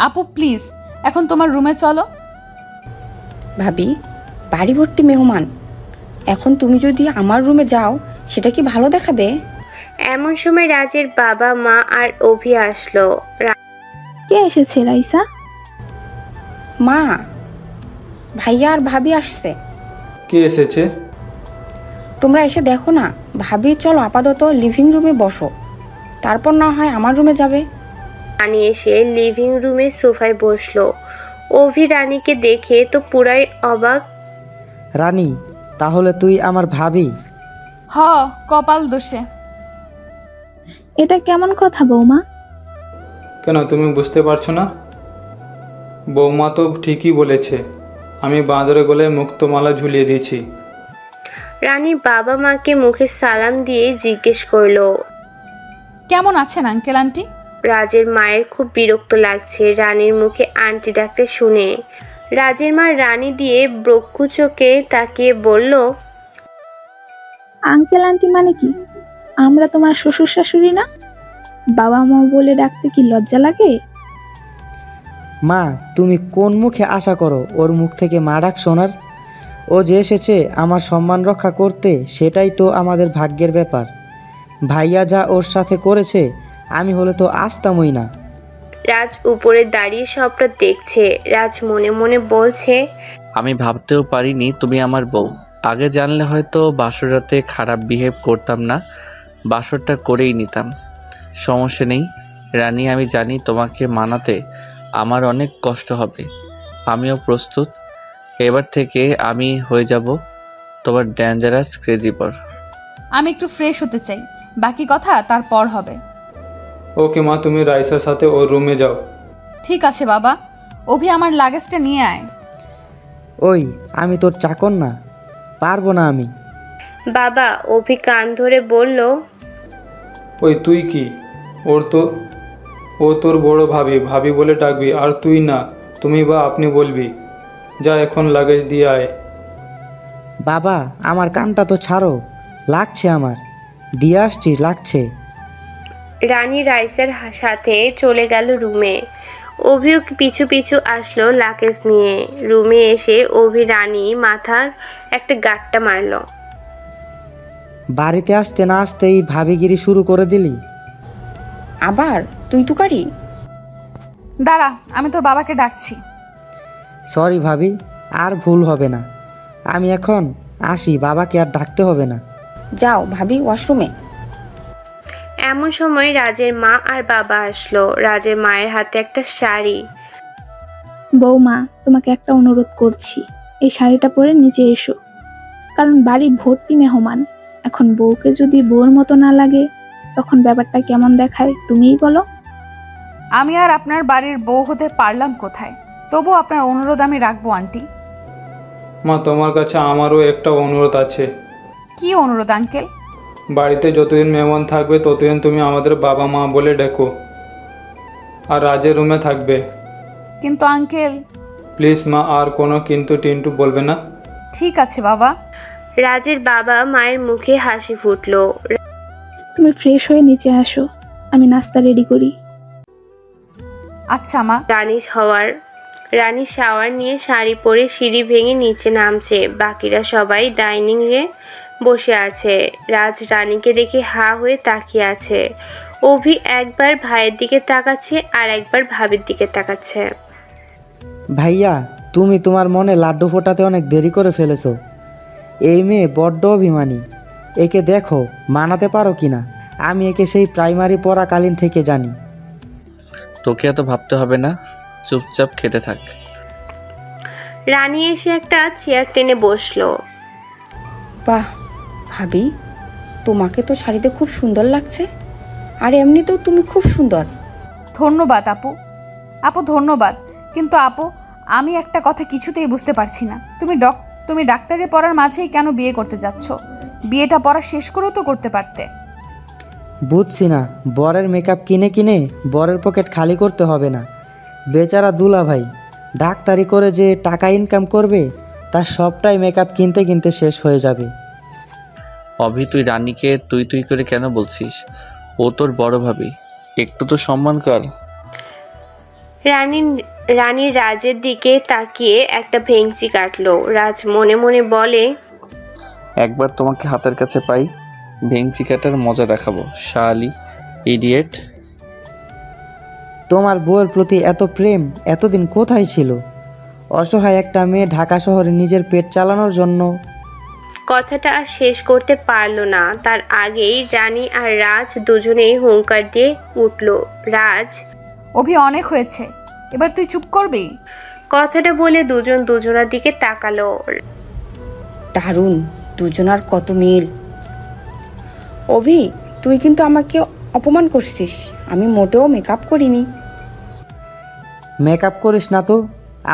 আপু প্লিজ, এখন তোমার রুমে চলো। ভাবি, বাড়ি ভর্তি মেহমান, এখন তুমি যদি আমার রুমে যাও সেটা কি ভালো দেখাবে? এমন সময় রাজের বাবা মা আর অভি আসলো। কে এসেছে রাইসা? মা, ভাইয়া আর ভাবি আসছে। কে এসেছে? তোমরা এসে দেখো না। ভাবি, চলো আপাতত লিভিং রুমে বসো, তারপর না হয় আমার রুমে যাবে। রানী এসে লিভিং রুমে সোফায় বসলো। অভি রানীকে দেখে তো পুরাই অবাক। রানী, তাহলে তুই আমার ভাবি? কপাল দোষে। এটা কেমন কথা বৌমা? কেন তুমি বুঝতে পারছো না? বৌমা তো ঠিকই বলেছে। আমি বাঁদরে গলায় মুক্তমালা ঝুলিয়ে দিয়েছি। রানী বাবা মাকে মুখে সালাম দিয়ে জিজ্ঞেস করলো, কেমন আছেন আঙ্কেল আন্টি? রাজের মায়ের খুব বিরক্ত লাগছে রানীর মুখে আন্টি ডাকতে শুনে। রাজের মা রানী দিয়ে ব্রক্ষু চোখে তাকিয়ে বলল, আঙ্কেল আন্টি মানে কি? আমরা তোমার শ্বশুর শাশুড়ি না? বাবা মা বলে ডাকতে কি লজ্জা লাগে? মা, তুমি কোন মুখে আশা করো ওর মুখ থেকে মা ডাক শোনার? ও যে এসেছে আমার সম্মান রক্ষা করতে, সেটাই তো আমাদের ভাগ্যের ব্যাপার। ভাইয়া যা ওর সাথে করেছে, আমি হলে তো আসতামই না। রাজ উপরে দাঁড়িয়ে সবটা দেখছে। রাজ মনে মনে বলছে, আমি ভাবতেও পারিনি তুমি আমার বউ। আগে জানলে হয়তো বাসরাতে খারাপ বিহেভ করতাম না, বাসরটা করেই নিতাম। সমস্যা নেই রানী, আমি জানি তোমাকে মানাতে আমার অনেক কষ্ট হবে। আমিও প্রস্তুত। এবার থেকে আমি হয়ে যাব তোমার ডেঞ্জারাস ক্রেজি বর। আমি একটু ফ্রেশ হতে চাই, বাকি কথা তারপর হবে। ওকে মা, তুমি রাইসার সাথে ওর রুমে যাও। ঠিক আছে বাবা। অভি, আমার লাগেজটা নিয়ে আয়। ওই, আমি তোর চাকর না, পারবো না আমি। বাবা অভি কান ধরে বলল, ওই তুই কি? ও তোর বড় ভাবি, ভাবি বলে ডাকবি। আর তুই না, তুমি বা আপনি বলবি। যা এখন লাগেজ দিয়ে আয়। বাবা, আমার কানটা তো ছাড়ো, লাগছে আমার। দিয়ে আসছি, লাগছে। রানী রাইসার সাথে চলে গেল রুমে। অভিও পিছু পিছু আসলো লাগেজ নিয়ে। রুমে এসে অভি রানী মাথার একটা গাঁটটা মারল। বাড়িতে আসতে না আসতেই ভাবিগিরি শুরু করে দিলি। আবার তুই তুকারি? দাঁড়া, আমি তোর বাবাকে ডাকছি। সরি ভাবি, আর ভুল হবে না। আমি এখন আসি, বাবাকে আর ডাকতে হবে না। যাও ভাবি, ওয়াশরুমে। এমন সময় রাজের মা আর বাবা আসলো। রাজের মায়ের হাতে একটা শাড়ি। বৌমা, তোমাকে একটা অনুরোধ করছি, এই শাড়িটা পরে নিচে এসো, কারণ বাড়ি ভর্তি মেহমান। এখন বউকে যদি বউর মতো না লাগে, তখন ব্যাপারটা কেমন দেখায় তুমিই বলো। আমি আর আপনার বাড়ির বউ হতে পারলাম কোথায়? তবু আপনার অনুরোধ আমি রাখবো আন্টি। মা, তোমার কাছে আমারও একটা অনুরোধ আছে। কি অনুরোধ আঙ্কেল? বাড়িতে যতদিন মেহমান থাকবে ততদিন তুমি আমাদের বাবা মা বলে ডেকো, আর রাজের রুমে থাকবে। কিন্তু আঙ্কেল। প্লিজ মা, আর কোনো কিন্তু টিন্টু বলবে না। ঠিক আছে বাবা। রাজের বাবা মায়ের মুখে হাসি ফুটলো। তুমি ফ্রেশ হয়ে নিচে আসো, আমি নাস্তা রেডি করি। আচ্ছা মা। রানী শাওয়ার নিয়ে শাড়ি পরে সিঁড়ি ভেঙে নিচে নামছে। বাকিরা সবাই ডাইনিং এ বসে আছে। রাজ রানীকে দেখে হা হয়ে তাকিয়ে আছে। অভি একবার ভাইয়ের দিকে তাকাচ্ছে আর একবার ভাবির দিকে তাকাচ্ছে। ভাইয়া, তুমি তোমার মনে লাড্ডু ফোটাতে অনেক দেরি করে ফেলেছো। এই মেয়ে বড্ড অভিমানী। একে দেখো মানাতে পারো কিনা। আমি একে সেই প্রাইমারি পড়াকালীন থেকে জানি। তোকে এত ভাবতে হবে না, চুপচাপ খেতে থাক। রানী এসে একটা চেয়ার টেনে বসলো। বাহ ভাবি, তোমাকে তো শাড়িতে খুব সুন্দর লাগছে, আর এমনিতেও তুমি খুব সুন্দর। ধন্যবাদ আপু। আপু ধন্যবাদ। কিন্তু আপু, আমি একটা কথা কিছুতেই বুঝতে পারছি না। তুমি ডাক্তারি পড়ার মাঝেই কেন বিয়ে করতে যাচ্ছ? বিয়েটা পড়া শেষ করেও তো করতে পারতে। বুঝছি না, বরের মেকআপ কিনে কিনে বরের পকেট খালি করতে হবে না। বেচারা দুলা ভাই ডাক্তারি করে যে টাকা ইনকাম করবে তার সবটাই মেকআপ কিনতে কিনতে শেষ হয়ে যাবে। অভি, তুই রানীকে তুই তুই করে কেন বলছিস? ও তোর বড় ভাবি, একটু তো সম্মান কর। রানী রাজের দিকে তাকিয়ে একটা ভেংচি কাটলো। রাজ মনে মনে বলে, একবার তোমাকে হাতের কাছে পাই, ভেংচি কাটার মজা দেখাবো। শালি ইডিয়েট। তোমার বউয়ের প্রতি এত প্রেম এতদিন কোথায় ছিল? অসহায় একটা মেয়ে ঢাকা শহরে নিজের পেট চালানোর জন্য। কথাটা আর শেষ করতে পারলো না। তার আগেই রানী আর রাজ দুজনেই হুঙ্কার দিয়ে উঠল। রাজ, অভি অনেক হয়েছে, এবার তুই চুপ করবি? কথাটা বলে দুজন দুজনার দিকে তাকালো। দারুণ, দুজনার কত মিল। অভি, তুই কিন্তু আমাকে অপমান করছিস। আমি মোটেও মেকআপ করিনি। মেকআপ করিস না তো?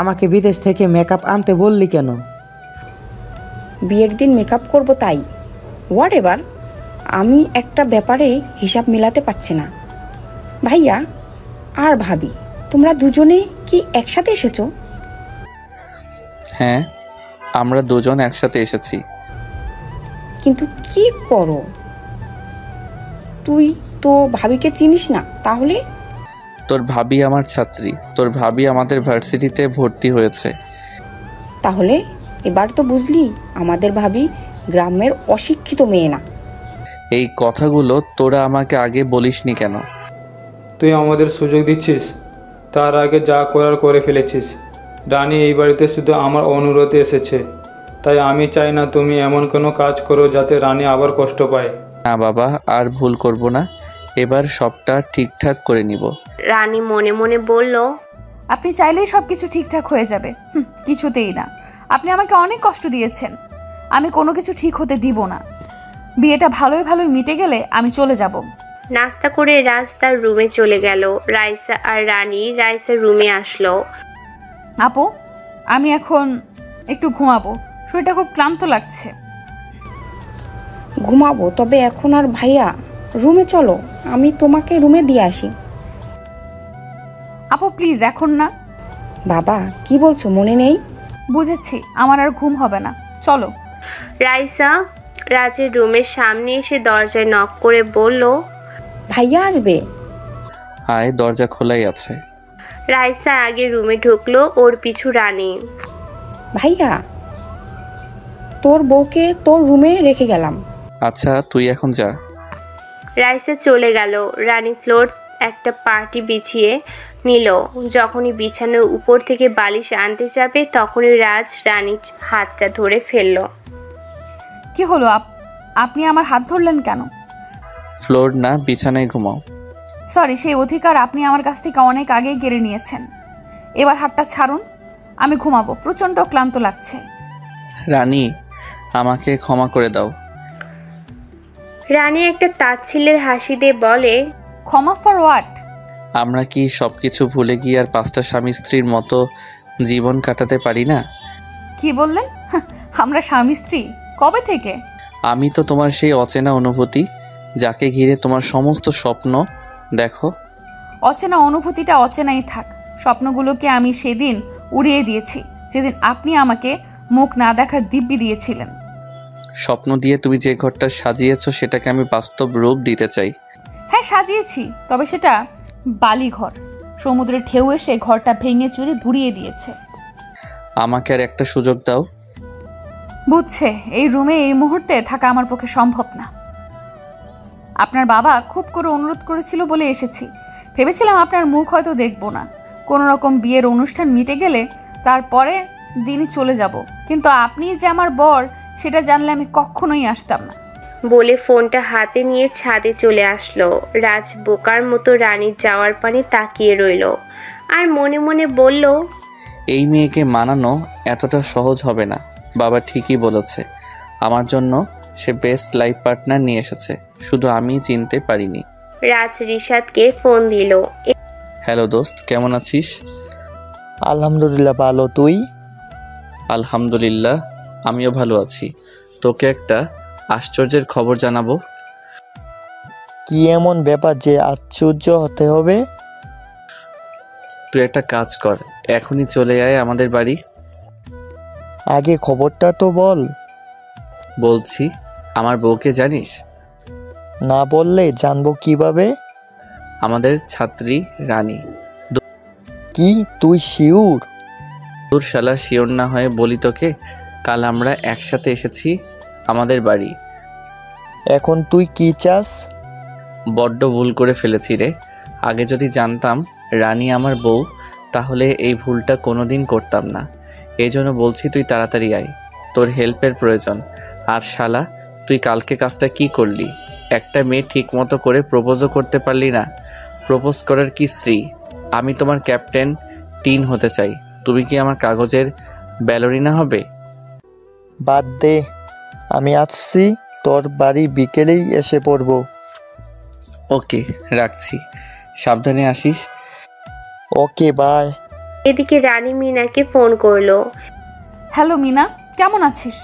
আমাকে বিদেশ থেকে মেকআপ আনতে বললি কেন? বিয়ের দিন মেকআপ করব তাই। হোয়াট এভার, আমি একটা ব্যাপারে হিসাব মিলাতে পারছি না। ভাইয়া আর ভাবি, তোমরা দুজনে কি একসাথে এসেছো? হ্যাঁ, আমরা দুজন একসাথে এসেছি। কিন্তু কি করো? তুই তো ভাবিকে চিনিস না তাহলে? তোর ভাবি আমার ছাত্রী, তোর ভাবি আমাদের ভার্সিটিতে ভর্তি হয়েছে। তাহলে এবার তো বুঝলি আমাদের ভাবি গ্রামের অশিক্ষিত মেয়ে না। এই কথাগুলো তোরা আমাকে আগে বলিসনি কেন? তুই আমাদের সুযোগ দিচ্ছিস, তার আগে যা করার করে ফেলেছিস। রানী এই বাড়িতে শুধু আমার অনুরোধে এসেছে, তাই আমি চাই না তুমি এমন কোনো কাজ করো যাতে রানী আবার কষ্ট পায়। না বাবা, আর ভুল করব না, এবার সবটা ঠিকঠাক করে নিব। রানী মনে মনে বলল, আপনি চাইলেই সব কিছু ঠিকঠাক হয়ে যাবে? কিছুতেই না। আপনি আমাকে অনেক কষ্ট দিয়েছেন, আমি কোনো কিছু ঠিক হতে দিব না। বিয়েটা ভালোই ভালোই মিটে গেলে আমি চলে যাব। নাস্তা করে রাজ তার রুমে চলে গেল। রাইসা আর রানী রাইসার রুমে আসলো। আপু, আমি এখন একটু ঘুমাবো, শরীরটা খুব ক্লান্ত লাগছে। ঘুমাবো? তবে এখন আর ভাইয়া, রুমে চলো, আমি তোমাকে রুমে দিয়ে আসি। আপু প্লিজ, এখন না। বাবা কি বলছো, মনে নেই? বুঝেছি, আমার আর ঘুম হবে না, চলো। রাইসা রাজের রুমের সামনে এসে দরজায় নক করে বলল, ভাইয়া আসবে। আয়, দরজা খোলাই আছে। রাইসা আগে রুমে ঢুকলো, ওর পিছু রানী। ভাইয়া, তোর বউকে তোর রুমে রেখে গেলাম। আচ্ছা, তুই এখন যা। রাইসা চলে গেল। রানী ফ্লোর একটা পার্টি বিছিয়ে নিল। যখনই বিছানার উপর থেকে বালিশ আনতে যাবে তখনই রাজ রানীর হাতটা ধরে ফেলল। কি হলো? আপনি আমার হাত ধরলেন কেন? ফ্লোর না, বিছানায় ঘুমাও। সরি, সেই অধিকার আপনি আমার কাছ থেকে অনেক আগেই কেড়ে নিয়েছেন। এবার হাতটা ছাড়ুন, আমি ঘুমাবো, প্রচণ্ড ক্লান্ত লাগছে। রানী, আমাকে ক্ষমা করে দাও। রানী একটা তাচ্ছিল্যের হাসি দিয়ে বলে, ক্ষমা ফর হোয়াট? আমরা কি সবকিছু ভুলে গিয়ে আর 5টা স্বামী স্ত্রীর মতো জীবন কাটাতে পারি না? কি বললেন? আমরা স্বামী স্ত্রী কবে থেকে? আমি তো তোমার সেই অচেনা অনুভূতি, যাকে ঘিরে তোমার সমস্ত স্বপ্ন দেখো। অচেনা অনুভূতিটা অচেনাই থাক। স্বপ্নগুলোকে আমি সেদিন উড়িয়ে দিয়েছি, যেদিন আপনি আমাকে মুখ না দেখার দিব্যি দিয়েছিলেন। স্বপ্ন দিয়ে তুমি যে ঘরটা সাজিয়েছো সেটাকে আমি বাস্তব রূপ দিতে চাই। হ্যাঁ সাজিয়েছি, তবে সেটা বালিঘর। সমুদ্রের ঢেউ এসে ঘরটা ভেঙে চুরে গুড়িয়ে দিয়েছে। আমাকে আর একটা সুযোগ দাও। বুঝছে, এই রুমে এই মুহূর্তে থাকা আমার পক্ষে সম্ভব না। আপনার বাবা খুব করে অনুরোধ করেছিল বলে এসেছি। ভেবেছিলাম আপনার মুখ হয়তো দেখব না, কোনো রকম বিয়ের অনুষ্ঠান মিটে গেলে তারপরে দিনই চলে যাব। কিন্তু আপনি যে আমার বর সেটা জানলে আমি কখনোই আসতাম না। বলে ফোনটা হাতে নিয়ে ছাদে চলে আসলো। রাজ বোকার মতো রানীর যাওয়ার পানে তাকিয়ে রইল আর মনে মনে বলল, এই মেয়েকে মানানো এতটা সহজ হবে না। বাবা ঠিকই বলেছে, আমার জন্য সে বেস্ট লাইফ পার্টনার নিয়ে এসেছে, শুধু আমি চিনতে পারিনি। রাজ রিশাদকে ফোন দিল। হ্যালো দোস্ত, কেমন আছিস? আলহামদুলিল্লাহ ভালো, তুই? আলহামদুলিল্লাহ, আমিও ভালো আছি। তোকে একটা আশ্চর্যের খবর জানাবো। কি এমন ব্যাপার যে আশ্চর্য হতে হবে? তুই একটা কাজ কর, এখনই চলে আয় আমাদের বাড়ি। আগে খবরটা তো বল। বলছি, আমার বউকে জানিস? না বললে জানবো কিভাবে? আমাদের ছাত্রী রানী। কি তুই শিওর? তোর শালা শিওর না হয়ে বলি তোকে, কাল আমরা একসাথে এসেছি আমাদের বাড়ি। এখন তুই কি চাস? বড্ড ভুল করে ফেলেছি রে। আগে যদি জানতাম রানী আমার বউ, তাহলে এই ভুলটা কোনোদিন করতাম না। এই জন্য বলছি তুই তাড়াতাড়ি আয়, তোর হেল্পের প্রয়োজন। আর শালা, তুই কালকে কাজটা কি করলি? একটা মেয়ে ঠিক মতো করে প্রপোজও করতে পারলি না। প্রপোজ করার কি স্ত্রী? আমি তোমার ক্যাপ্টেন টিন হতে চাই, তুমি কি আমার কাগজের ব্যালোরিনা হবে? বাদ দে, আমি আসছি তোর বাড়ি, বিকেলেই এসে পড়বো। ওকে, রাখছি, সাবধানে আসিস। Okay bye. এদিকে রানী মিনাকে ফোন করলো। হ্যালো মিনা, কেমন আছিস?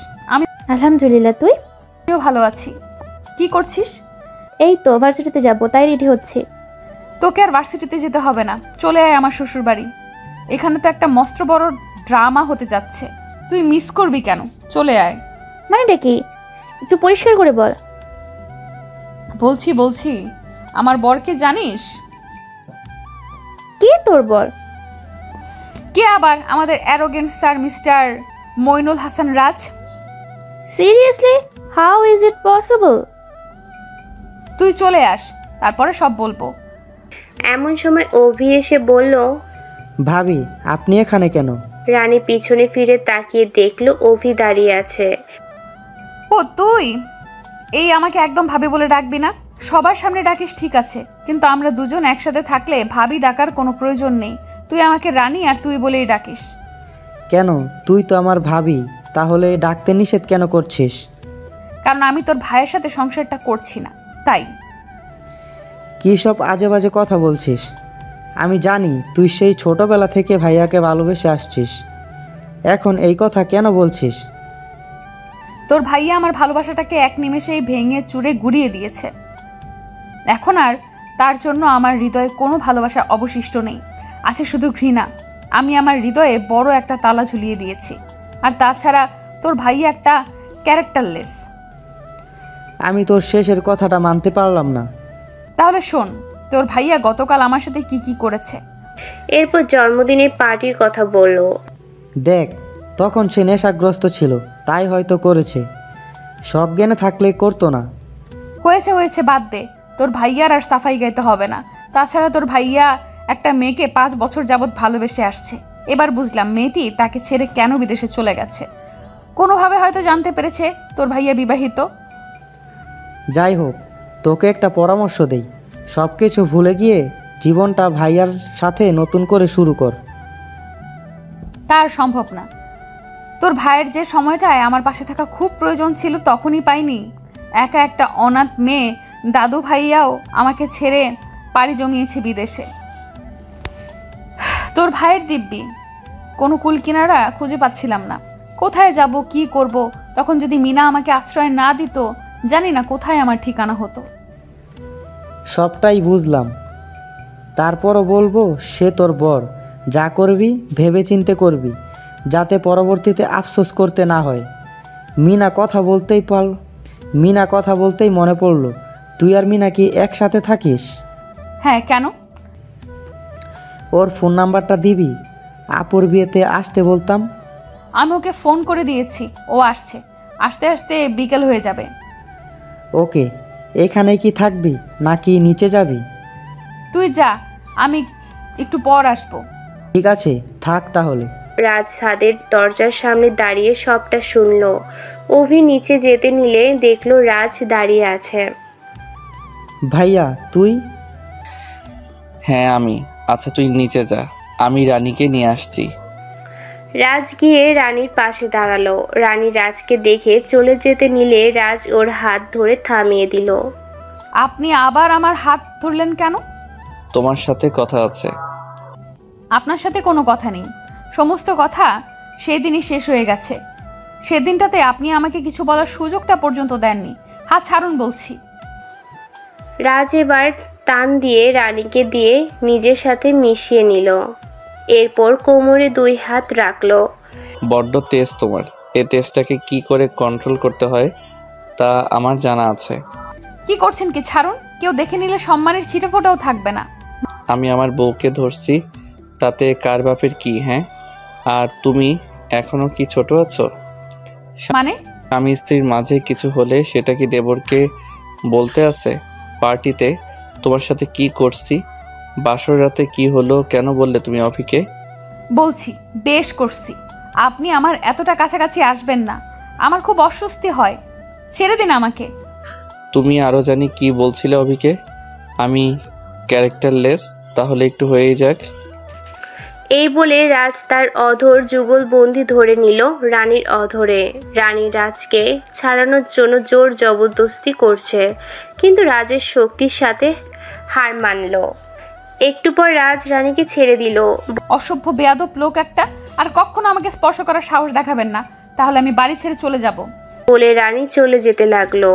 আলহামদুলিল্লাহ, তুই? আমিও ভালো আছি। কি করছিস? এই তো ভার্সিটিতে যাব, তাই রেডি হচ্ছি। তোকে আর ভার্সিটিতে যেতে হবে না, চলে আয় আমার শ্বশুর বাড়ি। এখানে তো একটা মস্ত বড় ড্রামা হতে যাচ্ছে, তুই মিস করবি কেন? চলে আয়। মানেটা কি? একটু পরিষ্কার করে বল। বলছি আমার বরকে জানিস? কে তোর বল? কে আবার? আমাদের arrogant sir mister Mainul Hasan Raj. Seriously? How is it possible? তুই চলে আস, তারপরে সব বলবো। এমন সময় অভি এসে বলল, ভাবি আপনি এখানে কেন? রানী পিছনে ফিরে তাকিয়ে দেখলো অভি দাঁড়িয়ে আছে। ও তুই? এই আমাকে একদম ভাবি বলে ডাকবি না। সবার সামনে ডাকিস ঠিক আছে, কিন্তু আমরা দুজন একসাথে থাকলে ভাবি ডাকার কোনো প্রয়োজন নেই। তুই আমাকে রানী আর তুই বলেই ডাকিস। কেন? তুই তো আমার ভাবি, তাহলে ডাকতে নিষেধ কেন করছিস? কারণ আমি তোর ভাইয়ের সাথে সংসারটা করছি না, তাই। কী সব আজে বাজে কথা বলছিস? আমি জানি তুই সেই ছোটবেলা থেকে ভাইয়াকে ভালোবেসে আসছিস, এখন এই কথা কেন বলছিস? তোর ভাইয়া আমার ভালোবাসাটাকে এক নিমেষেই ভেঙে চুরে গুড়িয়ে দিয়েছে। এখন আর তার জন্য আমার হৃদয়ে কোনো ভালোবাসা অবশিষ্ট নেই, আছে শুধু ঘৃণা। আমি আমার হৃদয়ে বড় একটা তালা ঝুলিয়ে দিয়েছি। আর তাছাড়া তোর ভাইয়া একটা ক্যারেক্টারলেস। আমি তোর শেষের কথাটা মানতে পারলাম না। তাহলে শোন, তোর ভাইয়া গতকাল আমার সাথে কি কি করেছে। এরপর জন্মদিনের পার্টির কথা বলল। দেখ, তখন সে নেশাগ্রস্ত ছিল, তাই হয়তো করেছে, সজ্ঞানে থাকলে করতো না। হয়েছে বাদ দে। তোর ভাইয়ার আর সাফাই গাইতে হবে না। তাছাড়া তোর ভাইয়া একটা মেয়েকে 5 বছর যাবৎ ভালোবেসে আসছে। এবার বুঝলাম মেয়েটি তাকে ছেড়ে কেন বিদেশে চলে গেছে। কোনোভাবে হয়তো জানতে পেরেছে তোর ভাইয়া বিবাহিত। যাই হোক, তোকে একটা পরামর্শ দেই, সব কিছু ভুলে গিয়ে জীবনটা ভাইয়ার সাথে নতুন করে শুরু কর। তার সম্ভব না। তোর ভাইয়ের যে সময়টায় আমার পাশে থাকা খুব প্রয়োজন ছিল তখনই পাইনি। একা একটা অনাথ মেয়ে দাদু ভাইয়াও আমাকে ছেড়ে পাড়ি জমিয়েছে বিদেশে। তোর ভাইয়ের দিব্যি কোনো কুল কিনারা খুঁজে পাচ্ছিলাম না। কোথায় যাব, কি করব? তখন যদি মিনা আমাকে আশ্রয় না দিত, জানি না কোথায় আমার ঠিকানা হতো। সবটাই বুঝলাম, তারপরও বলবো সে তোর বর। যা করবি ভেবে চিন্তে করবি, যাতে পরবর্তীতে আফসোস করতে না হয়। মিনা কথা বলতেই মনে পড়লো, তুই আর মিনা কি একসাথে থাকিস? হ্যাঁ, কেন? ওর ফোন নাম্বারটা দিবি? আপুর বিয়েতে আসতে বলতাম। আমি ওকে ফোন করে দিয়েছি, ও আসছে। আসতে আসতে বিকেল হয়ে যাবে। ওকে, এখানেই কি থাকবি নাকি নিচে যাবি? তুই যা, আমি একটু পর আসবো। ঠিক আছে, থাক তাহলে। রাজ ছাদের দরজার সামনে দাঁড়িয়ে সবটা শুনল। অভি নিচে যেতে নিলে দেখলো রাজ দাঁড়িয়ে আছে। ভাইয়া তুই? হ্যাঁ আমি। আচ্ছা তুই নিচে যা, আমি রানীকে নিয়ে আসছি। রাজ গিয়ে রানীর পাশে দাঁড়ালো। রানী রাজকে দেখে চলে যেতে নিলে রাজ ওর হাত ধরে থামিয়ে দিল। আপনি আবার আমার হাত ধরলেন কেন? তোমার সাথে কথা আছে। আপনার সাথে কোনো কথা নেই, সমস্ত কথা সেদিনই শেষ হয়ে গেছে। সেদিনটাতে আপনি আমাকে কিছু বলার সুযোগটা পর্যন্ত দেননি। হাত ছাড়ুন বলছি। রাজ এবার টান দিয়ে রানীকে দিয়ে নিজের সাথে মিশিয়ে নিল। এরপর কোমরে 2 হাত রাখলো। বড্ড তেজ তোমার। এই তেজটাকে কি করে কন্ট্রোল করতে হয় তা আমার জানা আছে। কি করছেন কি? ছাড়ুন। কেউ দেখে নিলে সম্মানের ছিটেফোঁটাও থাকবে না। আমি আমার বউকে ধরছি, তাতে কার বাপের কি? হ্যাঁ, আর তুমি এখনো কি ছোট আছো? মানে? স্বামী স্ত্রীর মাঝে কিছু হলে সেটা কি দেবরকে বলতে আছে? পার্টিতে তোমার সাথে কি করছি, বাসর রাতে কি হলো, কেন বললে তুমি অভিকে? বলছি, বেশ করছি। আপনি আমার এতটা কাছাকাছি আসবেন না, আমার খুব অস্বস্তি হয়। ছেড়ে দিন আমাকে। তুমি আরও জানি কি বলছিলে অভিকে? আমি ক্যারেক্টারলেস, তাহলে একটু হয়েই যাক। এই বলে রাজ তার অধর যুগলবন্দি ধরে নিল রানীর অধরে। রানী রাজকে ছাড়ানোর জন্য জোর জবরদস্তি করছে, কিন্তু রাজের শক্তির সাথে হার মানল। একটু পর রাজ রানীকে ছেড়ে দিল। অসভ্য বেয়াদব লোক একটা, আর কখনো আমাকে স্পর্শ করার সাহস দেখাবেন না, তাহলে আমি বাড়ি ছেড়ে চলে যাব। বলে রানী চলে যেতে লাগলো।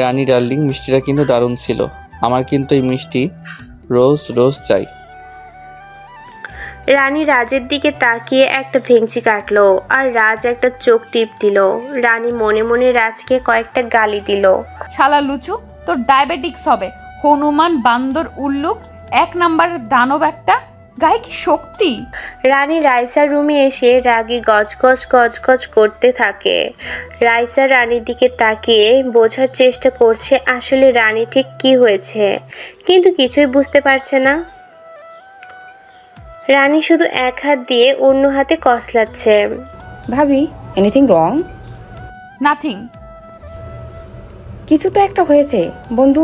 রানী ডার্লিং, মিষ্টিটা কিন্তু দারুণ ছিল। আমার কিন্তু এই মিষ্টি রোজ রোজ চাই। রানী রাজের দিকে তাকিয়ে একটা ভেঙচি কাটলো, আর রাজ একটা চোখ টিপ দিল। রানী মনে মনে রাজকে কয়েকটা গালি দিল। শালা লুচু, তোর ডায়াবেটিক্স হবে। হনুমান বান্দর উল্লুক, 1 নাম্বারের দানব একটা। গায়ে কি শক্তি! রানী রাইসার রুমে এসে রাগী গজগজ গজগজ করতে থাকে। রাইসা রানীর দিকে তাকিয়ে বোঝার চেষ্টা করছে আসলে রানী ঠিক কি হয়েছে, কিন্তু কিছুই বুঝতে পারছে না। রানী শুধু এক হাত দিয়ে অন্য হাতে কসলাচ্ছে। ভাবি, এনিথিং রং? নাথিং। কিছু তো একটা হয়েছে বন্ধু,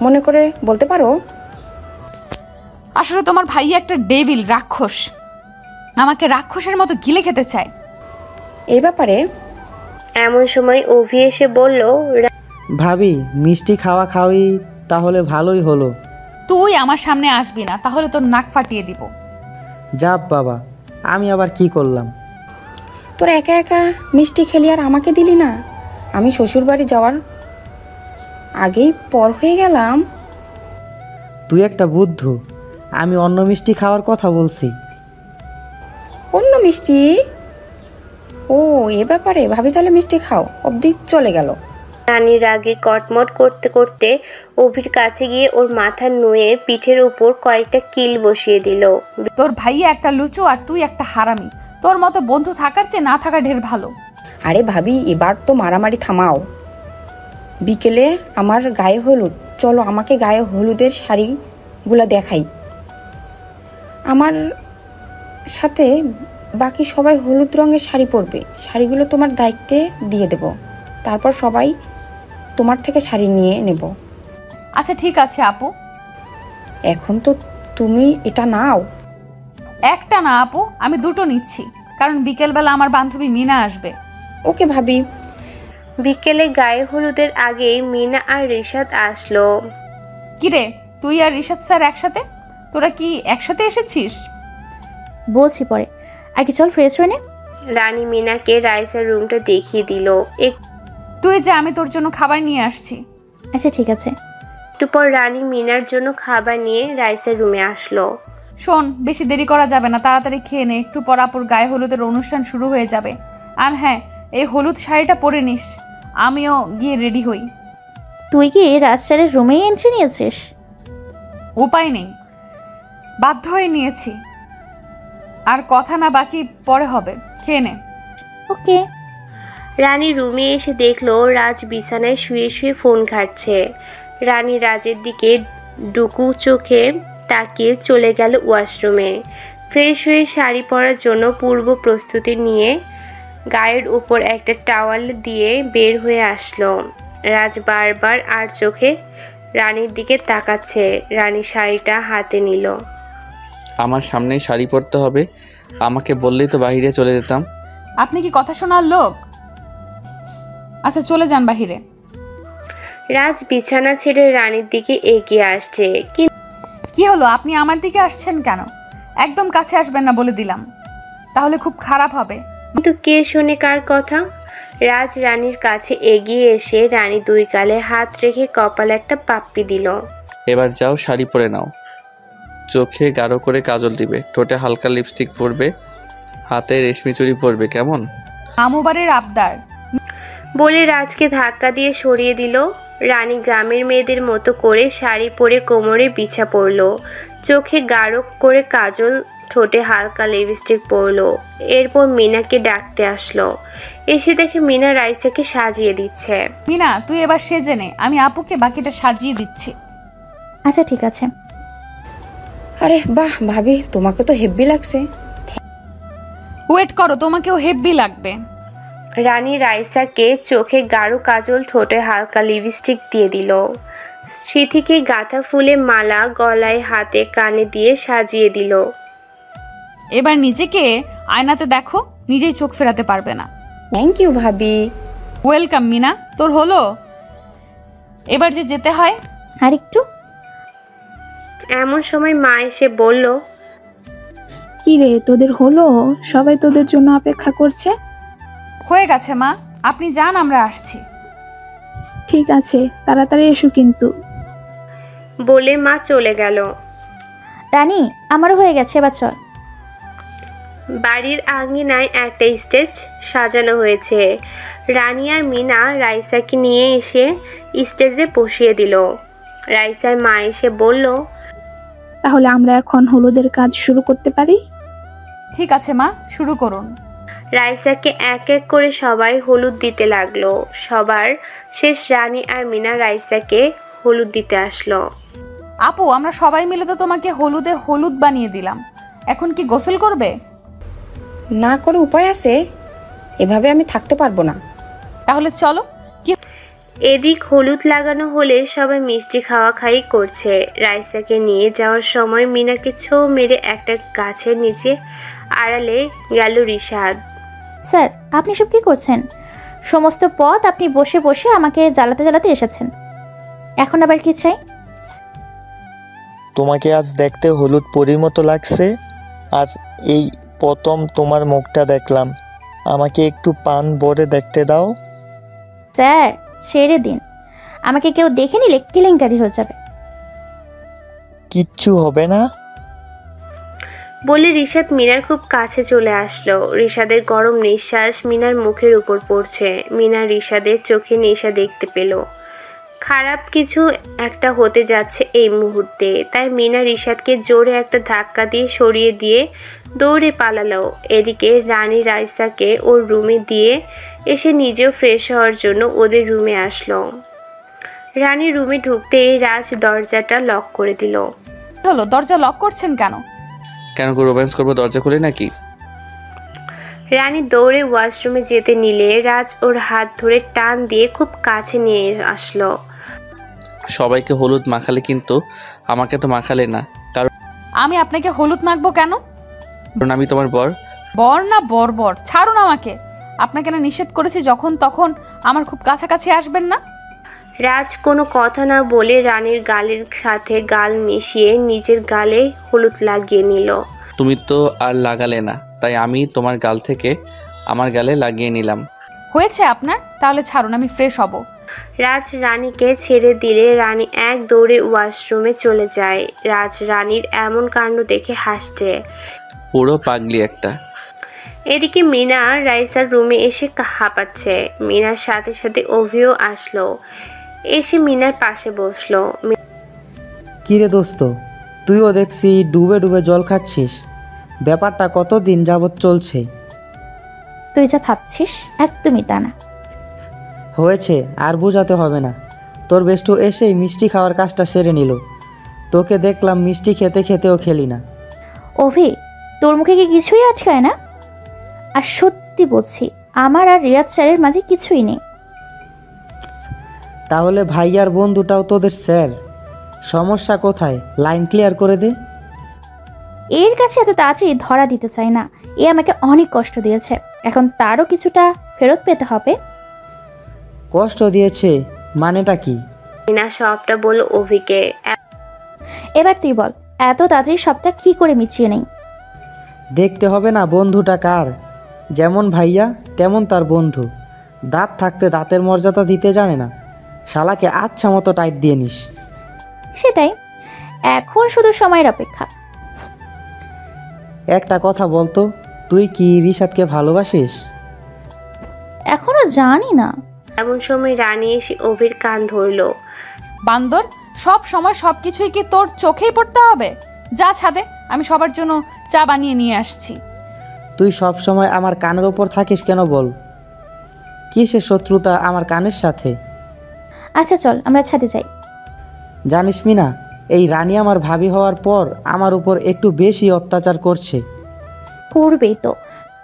মনে করে বলতে পারো? আসলে তোমার ভাইয়া একটা ডেভিল, রাক্ষস। আমাকে রাক্ষসের মতো গিলে খেতে চায়। এই ব্যাপারে এমন সময় অভি এসে বলল, ভাবি মিষ্টি খাওয়াই তাহলে ভালোই হলো। তুই আমার সামনে আসবি না, তাহলে তোর নাক ফাটিয়ে দিব। যাপ বাবা, আমি আবার কি করলাম? তোর একা একা মিষ্টি খেলি আর আমাকে দিলি না। আমি শ্বশুর বাড়ি যাওয়ার আগেই পর হয়ে গেলাম। তুই একটা বুদ্ধু, আমি অন্য মিষ্টি খাওয়ার কথা বলছি। অন্য মিষ্টি? ও এ ব্যাপারে, ভাবি তাহলে মিষ্টি খাও অবধি চলে গেল। রানী রাগে কটমট করতে করতে অভির কাছে গিয়ে ওর মাথা নুয়ে পিঠের উপর কয়েকটা কিল বসিয়ে দিল। তোর ভাইয়া একটা লুচু আর তুই একটা হারামি। তোর মতো বন্ধু থাকার চেয়ে না থাকা ঢের ভালো। আরে ভাবি, এবার তো মারামারি থামাও। বিকেলে আমার গায়ে হলুদ, চলো আমাকে গায়ে হলুদের শাড়িগুলো দেখাই। আমার সাথে বাকি সবাই হলুদ রঙের শাড়ি পরবে। শাড়িগুলো তোমার দায়িত্বে দিয়ে দেব, তারপর সবাই তোমার থেকে শাড়ি নিয়ে নেব। আচ্ছা ঠিক আছে আপু। এখন তো তুমি এটা নাও। একটা না আপু, আমি 2টো নিচ্ছি, কারণ বিকেলবেলা আমার বান্ধবী মিনা আসবে। ওকে ভাবি। বিকেলে গায়ে হলুদের আগেই মিনা আর রিশাদ আসলো। কিরে, তুই আর রিশাদ স্যার একসাথে? তোরা কি একসাথে এসেছিস? বলছি পরে, আগে চল ফ্রেশ হয়ে নে। রানী মিনাকে রাইসার রুমটা দেখিয়ে দিল। তুই যা, আমি তোর জন্য খাবার নিয়ে আসছি। আচ্ছা ঠিক আছে। একটু পর রানী মিনার জন্য খাবার নিয়ে রাইসার রুমে আসলো। শোন, বেশি দেরি করা যাবে না, তাড়াতাড়ি খেয়ে নে, একটু পর আপুর গায়ে হলুদের অনুষ্ঠান শুরু হয়ে যাবে। আর হ্যাঁ, এই হলুদ শাড়িটা পরে নিস, আমিও গিয়ে রেডি হই। তুই কি রাজশাহীর রুমেই এন্ট্রি নিয়েছিস? উপায় নেই, বাধ্য হয়ে নিয়েছি। আর কথা না বাকি পরে হবে, খেয়ে নে। ওকে। রানী রুমে এসে দেখলো রাজ বিছানায় শুয়ে শুয়ে ফোন ঘাঁটছে। রানী রাজের দিকে ডুকু চোখে তাকিয়ে চলে গেল ওয়াশরুমে। ফ্রেশ হয়ে শাড়ি পরার জন্য পূর্ব প্রস্তুতি নিয়ে গায়ের উপর একটা টাওয়াল দিয়ে বের হয়ে আসলো। রাজ বারবার আর চোখে রানীর দিকে তাকাচ্ছে। রানী শাড়িটা হাতে নিল। আমার সামনেই শাড়ি পরতে হবে, আমাকে বললেই তো বাইরে চলে যেতাম। আপনি কি কথা শোনার লোক? আচ্ছা চলে যান বাহিরে। রাজ বিছানা ছেড়ে রানীর দিকে এগিয়ে আসছে। কি হলো, আপনি আমার দিকে আসছেন কেন? একদম কাছে আসবেন না বলে দিলাম, তাহলে খুব খারাপ হবে। কিন্তু কে শোনে কার কথা? রাজ রানীর কাছে এগিয়ে এসে রানী দুই গালে হাত রেখে কপালে একটা পাপ্পি দিল। এবার যাও, শাড়ি পরে নাও, চোখে গাঢ় করে কাজল দিবে, ঠোঁটে হালকা লিপস্টিক পরবে, হাতে রেশমি চুড়ি পরবে, কেমন? আমুবারের আবদার। বলে রাজকে ধাক্কা দিয়ে সরিয়ে দিল। রানী গ্রামের মেয়েদের মতো করে শাড়ি পরে কোমরে বিছা পরলো, চোখে গাঢ় করে কাজল, ঠোঁটে হালকা লিপস্টিক পরলো। এরপর মিনাকে ডাকতে আসলো। এসে দেখে মিনা রাইসাকে সাজিয়ে দিচ্ছে। মিনা, তুই এবার সেজে নে, আমি আপুকে বাকিটা সাজিয়ে দিচ্ছি। আচ্ছা ঠিক আছে। আরে বাহ ভাবি, তোমাকে তো হেব্বি লাগছে। ওয়েট করো, তোমাকেও হেব্বি লাগবে। রানী রাইসাকে চোখে গাঢ় কাজল, ঠোঁটে হালকা লিপস্টিক দিয়ে দিল। সিথিকে গাঁথা ফুলে মালা গলায়, হাতে, কানে দিয়ে সাজিয়ে দিল। এবার নিজেকে আয়নাতে দেখো, নিজেই চোখ ফেরাতে পারবে না। থ্যাংক ইউ ভাবি। ওয়েলকাম মিনা, তোর হলো? এবার যে যেতে হয়। আর একটু। এমন সময় মা এসে বলল, কি রে, তোদের হলো? সবাই তোদের জন্য অপেক্ষা করছে। হয়ে গেছে মা, আপনি যান, আমরা আসছি। ঠিক আছে, তাড়াতাড়ি এসো কিন্তু। বলে মা চলে গেল। রানী, আমারও হয়ে গেছে, এবার চল। বাড়ির আঙিনায় একটা স্টেজ সাজানো হয়েছে। রানী আর মিনা রাইসাকে নিয়ে এসে স্টেজে বসিয়ে দিল। রাইসার মা এসে বলল, তাহলে আমরা এখন হলুদের কাজ শুরু করতে পারি। ঠিক আছে মা, শুরু করুন। রাইসাকে এক এক করে সবাই হলুদ দিতে লাগলো। সবার শেষ রানী আর মিনা রাইসাকে হলুদ দিতে আসলো। আপু, আমরা সবাই মিলে তো তোমাকে হলুদে হলুদ বানিয়ে দিলাম, এখন কি গোসল করবে? না করে উপায় আছে? এভাবে আমি থাকতে পারবো না। তাহলে চলো। এদিক হলুদ লাগানো হলে সবাই মিষ্টি খাওয়া খাই করছে। রাইসাকে নিয়ে যাওয়ার সময় মিনাকে ছো মেরে একটা গাছের নিচে আড়ালে গেল রিশাদ। স্যার, আপনি সব কি করছেন? সমস্ত পথ আপনি বসে বসে আমাকে জ্বালাতে জ্বালাতে এসেছেন, এখন আবার কি চাই? তোমাকে আজ দেখতে হলুদ পরীর মতো লাগছে, আর এই প্রথম তোমার মুখটা দেখলাম। আমাকে একটু পান ভরে দেখতে দাও। স্যার ছেড়ে দিন, আমাকে কেউ দেখে নিলে কেলেঙ্কারি হয়ে যাবে। কিচ্ছু হবে না বলে রিশাদ মিনার খুব কাছে চলে আসলো। রিশাদের গরম নিঃশ্বাস মিনার মুখের উপর পড়ছে। মিনা রিশাদের চোখে নেশা দেখতে পেল। খারাপ কিছু একটা হতে যাচ্ছে এই মুহূর্তে। তাই মিনা রিশাদকে জোরে একটা ধাক্কা দিয়ে সরিয়ে দিয়ে দৌড়ে পালালো। এদিকে রানী রাইসাকে ওর রুমে দিয়ে এসে নিজেও ফ্রেশ হওয়ার জন্য ওদের রুমে আসলো। রানী রুমে ঢুকতেই রাজ দরজাটা লক করে দিল। হলো, দরজা লক করছেন কেন? কেন রোম্যান্স করবো দরজা খুলে নাকি? রানী দৌড়ে ওয়াশরুমে যেতে নিলে রাজ ওর হাত ধরে টান দিয়ে খুব কাছে নিয়ে আসলো। সবাইকে হলুদ মাখালে, কিন্তু আমাকে তো মাখালে না। কারণ আমি আপনাকে হলুদ মাখবো কেন? আমি তোমার বর। বর না বর, ছাড়ুন আমাকে। আপনাকে না নিষেধ করেছি যখন তখন আমার খুব কাছাকাছি আসবেন না। রাজ কোনো কথা না বলে রানীর গালের সাথে গাল মিশিয়ে নিজের গালে হলুদ লাগিয়ে নিল। তুমি তো আর লাগালে না, তাই আমি তোমার গাল থেকে আমার গালে লাগিয়ে নিলাম। হয়েছে আপনার, তাহলে ছাড়ুন, আমি ফ্রেশ হব। রাজ রানীকে ছেড়ে দিলে রানী এক দৌড়ে ওয়াশরুমে চলে যায়। রাজ রানীর এমন কাণ্ড দেখে হাসছে। পুরো পাগলি একটা। এদিকে মিনা রাইসার রুমে এসে হাঁপাচ্ছে। মিনার সাথে সাথে অভিও আসলো, এসে মিনার পাশে বসলো। কিরে দোস্ত, তুইও দেখছি ডুবে ডুবে জল খাচ্ছিস। ব্যাপারটা কতদিন যাবৎ চলছে? তুই যা ভাবছিস একদমই তা না। হয়েছে, আর বোঝাতে হবে না। তোর বেষ্টু এসেই মিষ্টি খাওয়ার কাজটা সেরে নিল। তোকে দেখলাম মিষ্টি খেতে খেতেও খেলি না। অভি, তোর মুখে কি কিছুই আটকায় না? আর সত্যি বলছি, আমার আর রিয়াদ স্যারের মাঝে কিছুই নেই। তাহলে ভাইয়ার বন্ধুটাও তোদের স্যার? সমস্যা কোথায়? লাইন ক্লিয়ার করে দে। এর কাছে এত তাড়াতাড়ি ধরা দিতে চাই না। এ আমাকে অনেক কষ্ট দিয়েছে, এখন তারও কিছুটা ফেরত পেতে হবে। কষ্ট দিয়েছে মানেটা কি? মিনা সবটা বলল অভিকে। এবার তুই বল, এত তাড়াতাড়ি সবটা কি করে মিটিয়ে নেই? দেখতে হবে না বন্ধুটা কার? যেমন ভাইয়া তেমন তার বন্ধু। দাঁত থাকতে দাঁতের মর্যাদা দিতে জানে না। শালাকে আচ্ছা মতো টাইট দিয়ে নিস। সেটাই, এখন শুধু সময়ের অপেক্ষা। একটা কথা বলতো, তুই কি রিশাদকে ভালোবাসিস? এখনো জানি না। এমন সময় রানী এসে অভির কান ধরলো। বান্দর, সব সময় সব কিছুই কি তোর চোখেই পড়তে হবে? যা ছাদে, আমি সবার জন্য চা বানিয়ে নিয়ে আসছি। তুই সব সময় আমার কানের ওপর থাকিস কেন বল? কিসের শত্রুতা আমার কানের সাথে? আচ্ছা চল আমরা ছাদে যাই। জানিস মিনা, এই রানী আমার ভাবি হওয়ার পর আমার উপর একটু বেশি অত্যাচার করছে। করবেই তো,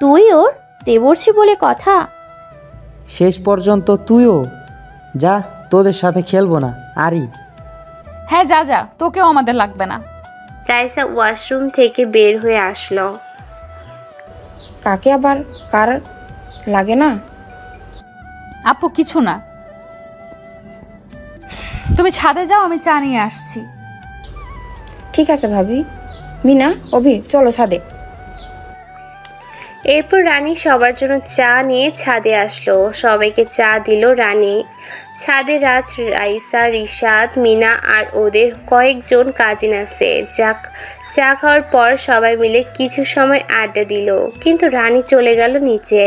তুই ওর দেবর্ষি বলে কথা। শেষ পর্যন্ত তুইও যা, তোদের সাথে খেলবো না আরি। হ্যাঁ যা যা, তোকেও আমাদের লাগবে না। রাইসা ওয়াশরুম থেকে বের হয়ে আসলো। কাকে আবার কার লাগে না? আপু কিছু না, তুমি ছাদে যাও, আমি চা নিয়ে আসছি। ঠিক আছে ভাবি। মিনা, অভি, চলো ছাদে। এরপর রানী সবার জন্য চা নিয়ে ছাদে আসলো। সবাইকে চা দিল রানী। ছাদে রাজ, রাইসা, রিশাদ, মিনা আর ওদের কয়েকজন কাজিন আছে। চা খাওয়ার পর সবাই মিলে কিছু সময় আড্ডা দিল, কিন্তু রানী চলে গেল নিচে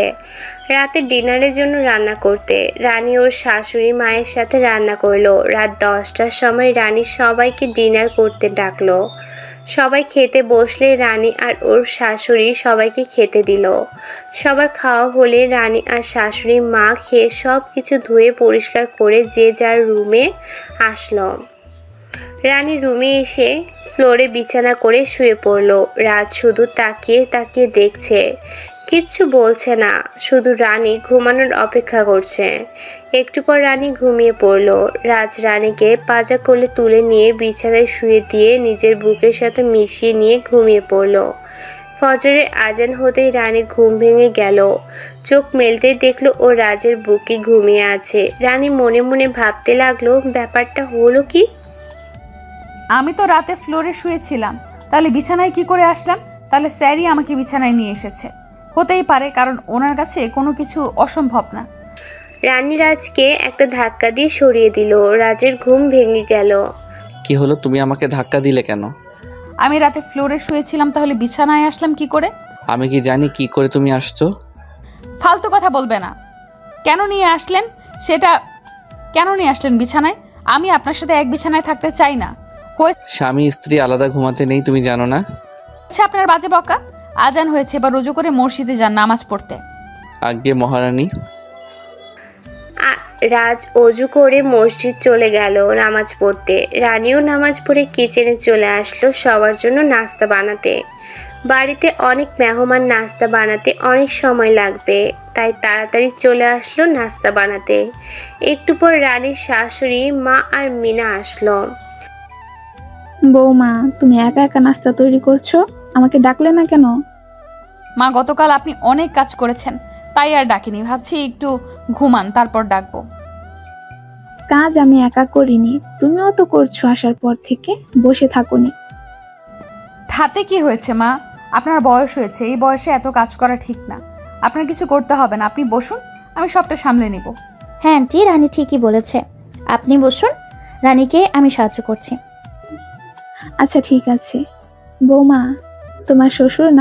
রাতে ডিনারের জন্য রান্না করতে। রানী ওর শাশুড়ি মায়ের সাথে রান্না করলো। রাত 10টার সময় রানী সবাইকে ডিনার করতে ডাকলো। সবাই খেতে বসলে রানী আর ওর শাশুড়ি সবাইকে খেতে দিল। সবার খাওয়া হলে রানী আর শাশুড়ি মা খেয়ে সব কিছু ধুয়ে পরিষ্কার করে যে যার রুমে আসলো। রানী রুমে এসে ফ্লোরে বিছানা করে শুয়ে পড়লো। রাজ শুধু তাকিয়ে তাকিয়ে দেখছে, কিচ্ছু বলছে না, শুধু রানী ঘুমানোর অপেক্ষা করছে। একটু পর রানী ঘুমিয়ে পড়লো। রাজ রানীকে পাজা কোলে তুলে নিয়ে বিছানায় শুয়ে দিয়ে নিজের বুকের সাথে মিশিয়ে নিয়ে ঘুমিয়ে পড়লো। ফজরের আজান হতেই রানী ঘুম ভেঙে গেল। চোখ মেলতেই দেখলো ও রাজের বুকে ঘুমিয়ে আছে। রানী মনে মনে ভাবতে লাগলো, ব্যাপারটা হলো কি? আমি তো রাতে ফ্লোরে শুয়েছিলাম, তাহলে বিছানায় কি করে আসলাম? তাহলে স্যারই আমাকে বিছানায় নিয়ে এসেছে। হতেই পারে, কারণ ওনার কাছে কোনো কিছু অসম্ভব না। রানী রাজকে একটা ধাক্কা দিয়ে সরিয়ে দিল। রাজের ঘুম ভেঙে গেল। কি হলো, তুমি আমাকে ধাক্কা দিলে কেন? আমি রাতে ফ্লোরে শুয়েছিলাম, তাহলে বিছানায় আসলাম কি করে? আমি কি জানি কি করে তুমি আসছো? ফালতু কথা বলবে না। কেন নিয়ে আসলেন সেটা, কেন নিয়ে আসলেন বিছানায়? আমি আপনার সাথে এক বিছানায় থাকতে চাই না। স্বামী স্ত্রী আলাদা ঘুমাতে নেই, তুমি জানো না? আচ্ছা আপনার বাজে বকা। আজান হয়েছে, এবার রুজু করে মসজিদে যান নামাজ পড়তে। আজ্ঞে মহারানী। রাজ অজু করে মসজিদ চলে গেল নামাজ পড়তে। রানীও নামাজ পড়ে কিচেনে চলে আসলো সবার জন্য নাস্তা বানাতে। বাড়িতে অনেক মেহমান, নাস্তা বানাতে অনেক সময় লাগবে, তাই তাড়াতাড়ি চলে আসলো নাস্তা বানাতে। একটু পর রানীর শাশুড়ি মা আর মিনা আসলো। বৌমা, তুমি একা একা নাস্তা তৈরি করছো, আমাকে ডাকলে না কেন? মা, গতকাল আপনি অনেক কাজ করেছেন, তাই আর ডাকিনি। ভাবছি একটু ঘুমান, তারপর ডাকবো। কাজ আমি একা করিনি, তুমিও তো করছো আসার পর থেকে, বসে থাকোনি। তাতে কি হয়েছে মা? আপনার বয়স হয়েছে, এই বয়সে এত কাজ করা ঠিক না। আপনার কিছু করতে হবে না, আপনি বসুন, আমি সবটা সামলে নিব। হ্যাঁ আন্টি, রানী ঠিকই বলেছে, আপনি বসুন, রানীকে আমি সাহায্য করছি। আচ্ছা ঠিক আছে। বৌমা, তোমার শ্বশুর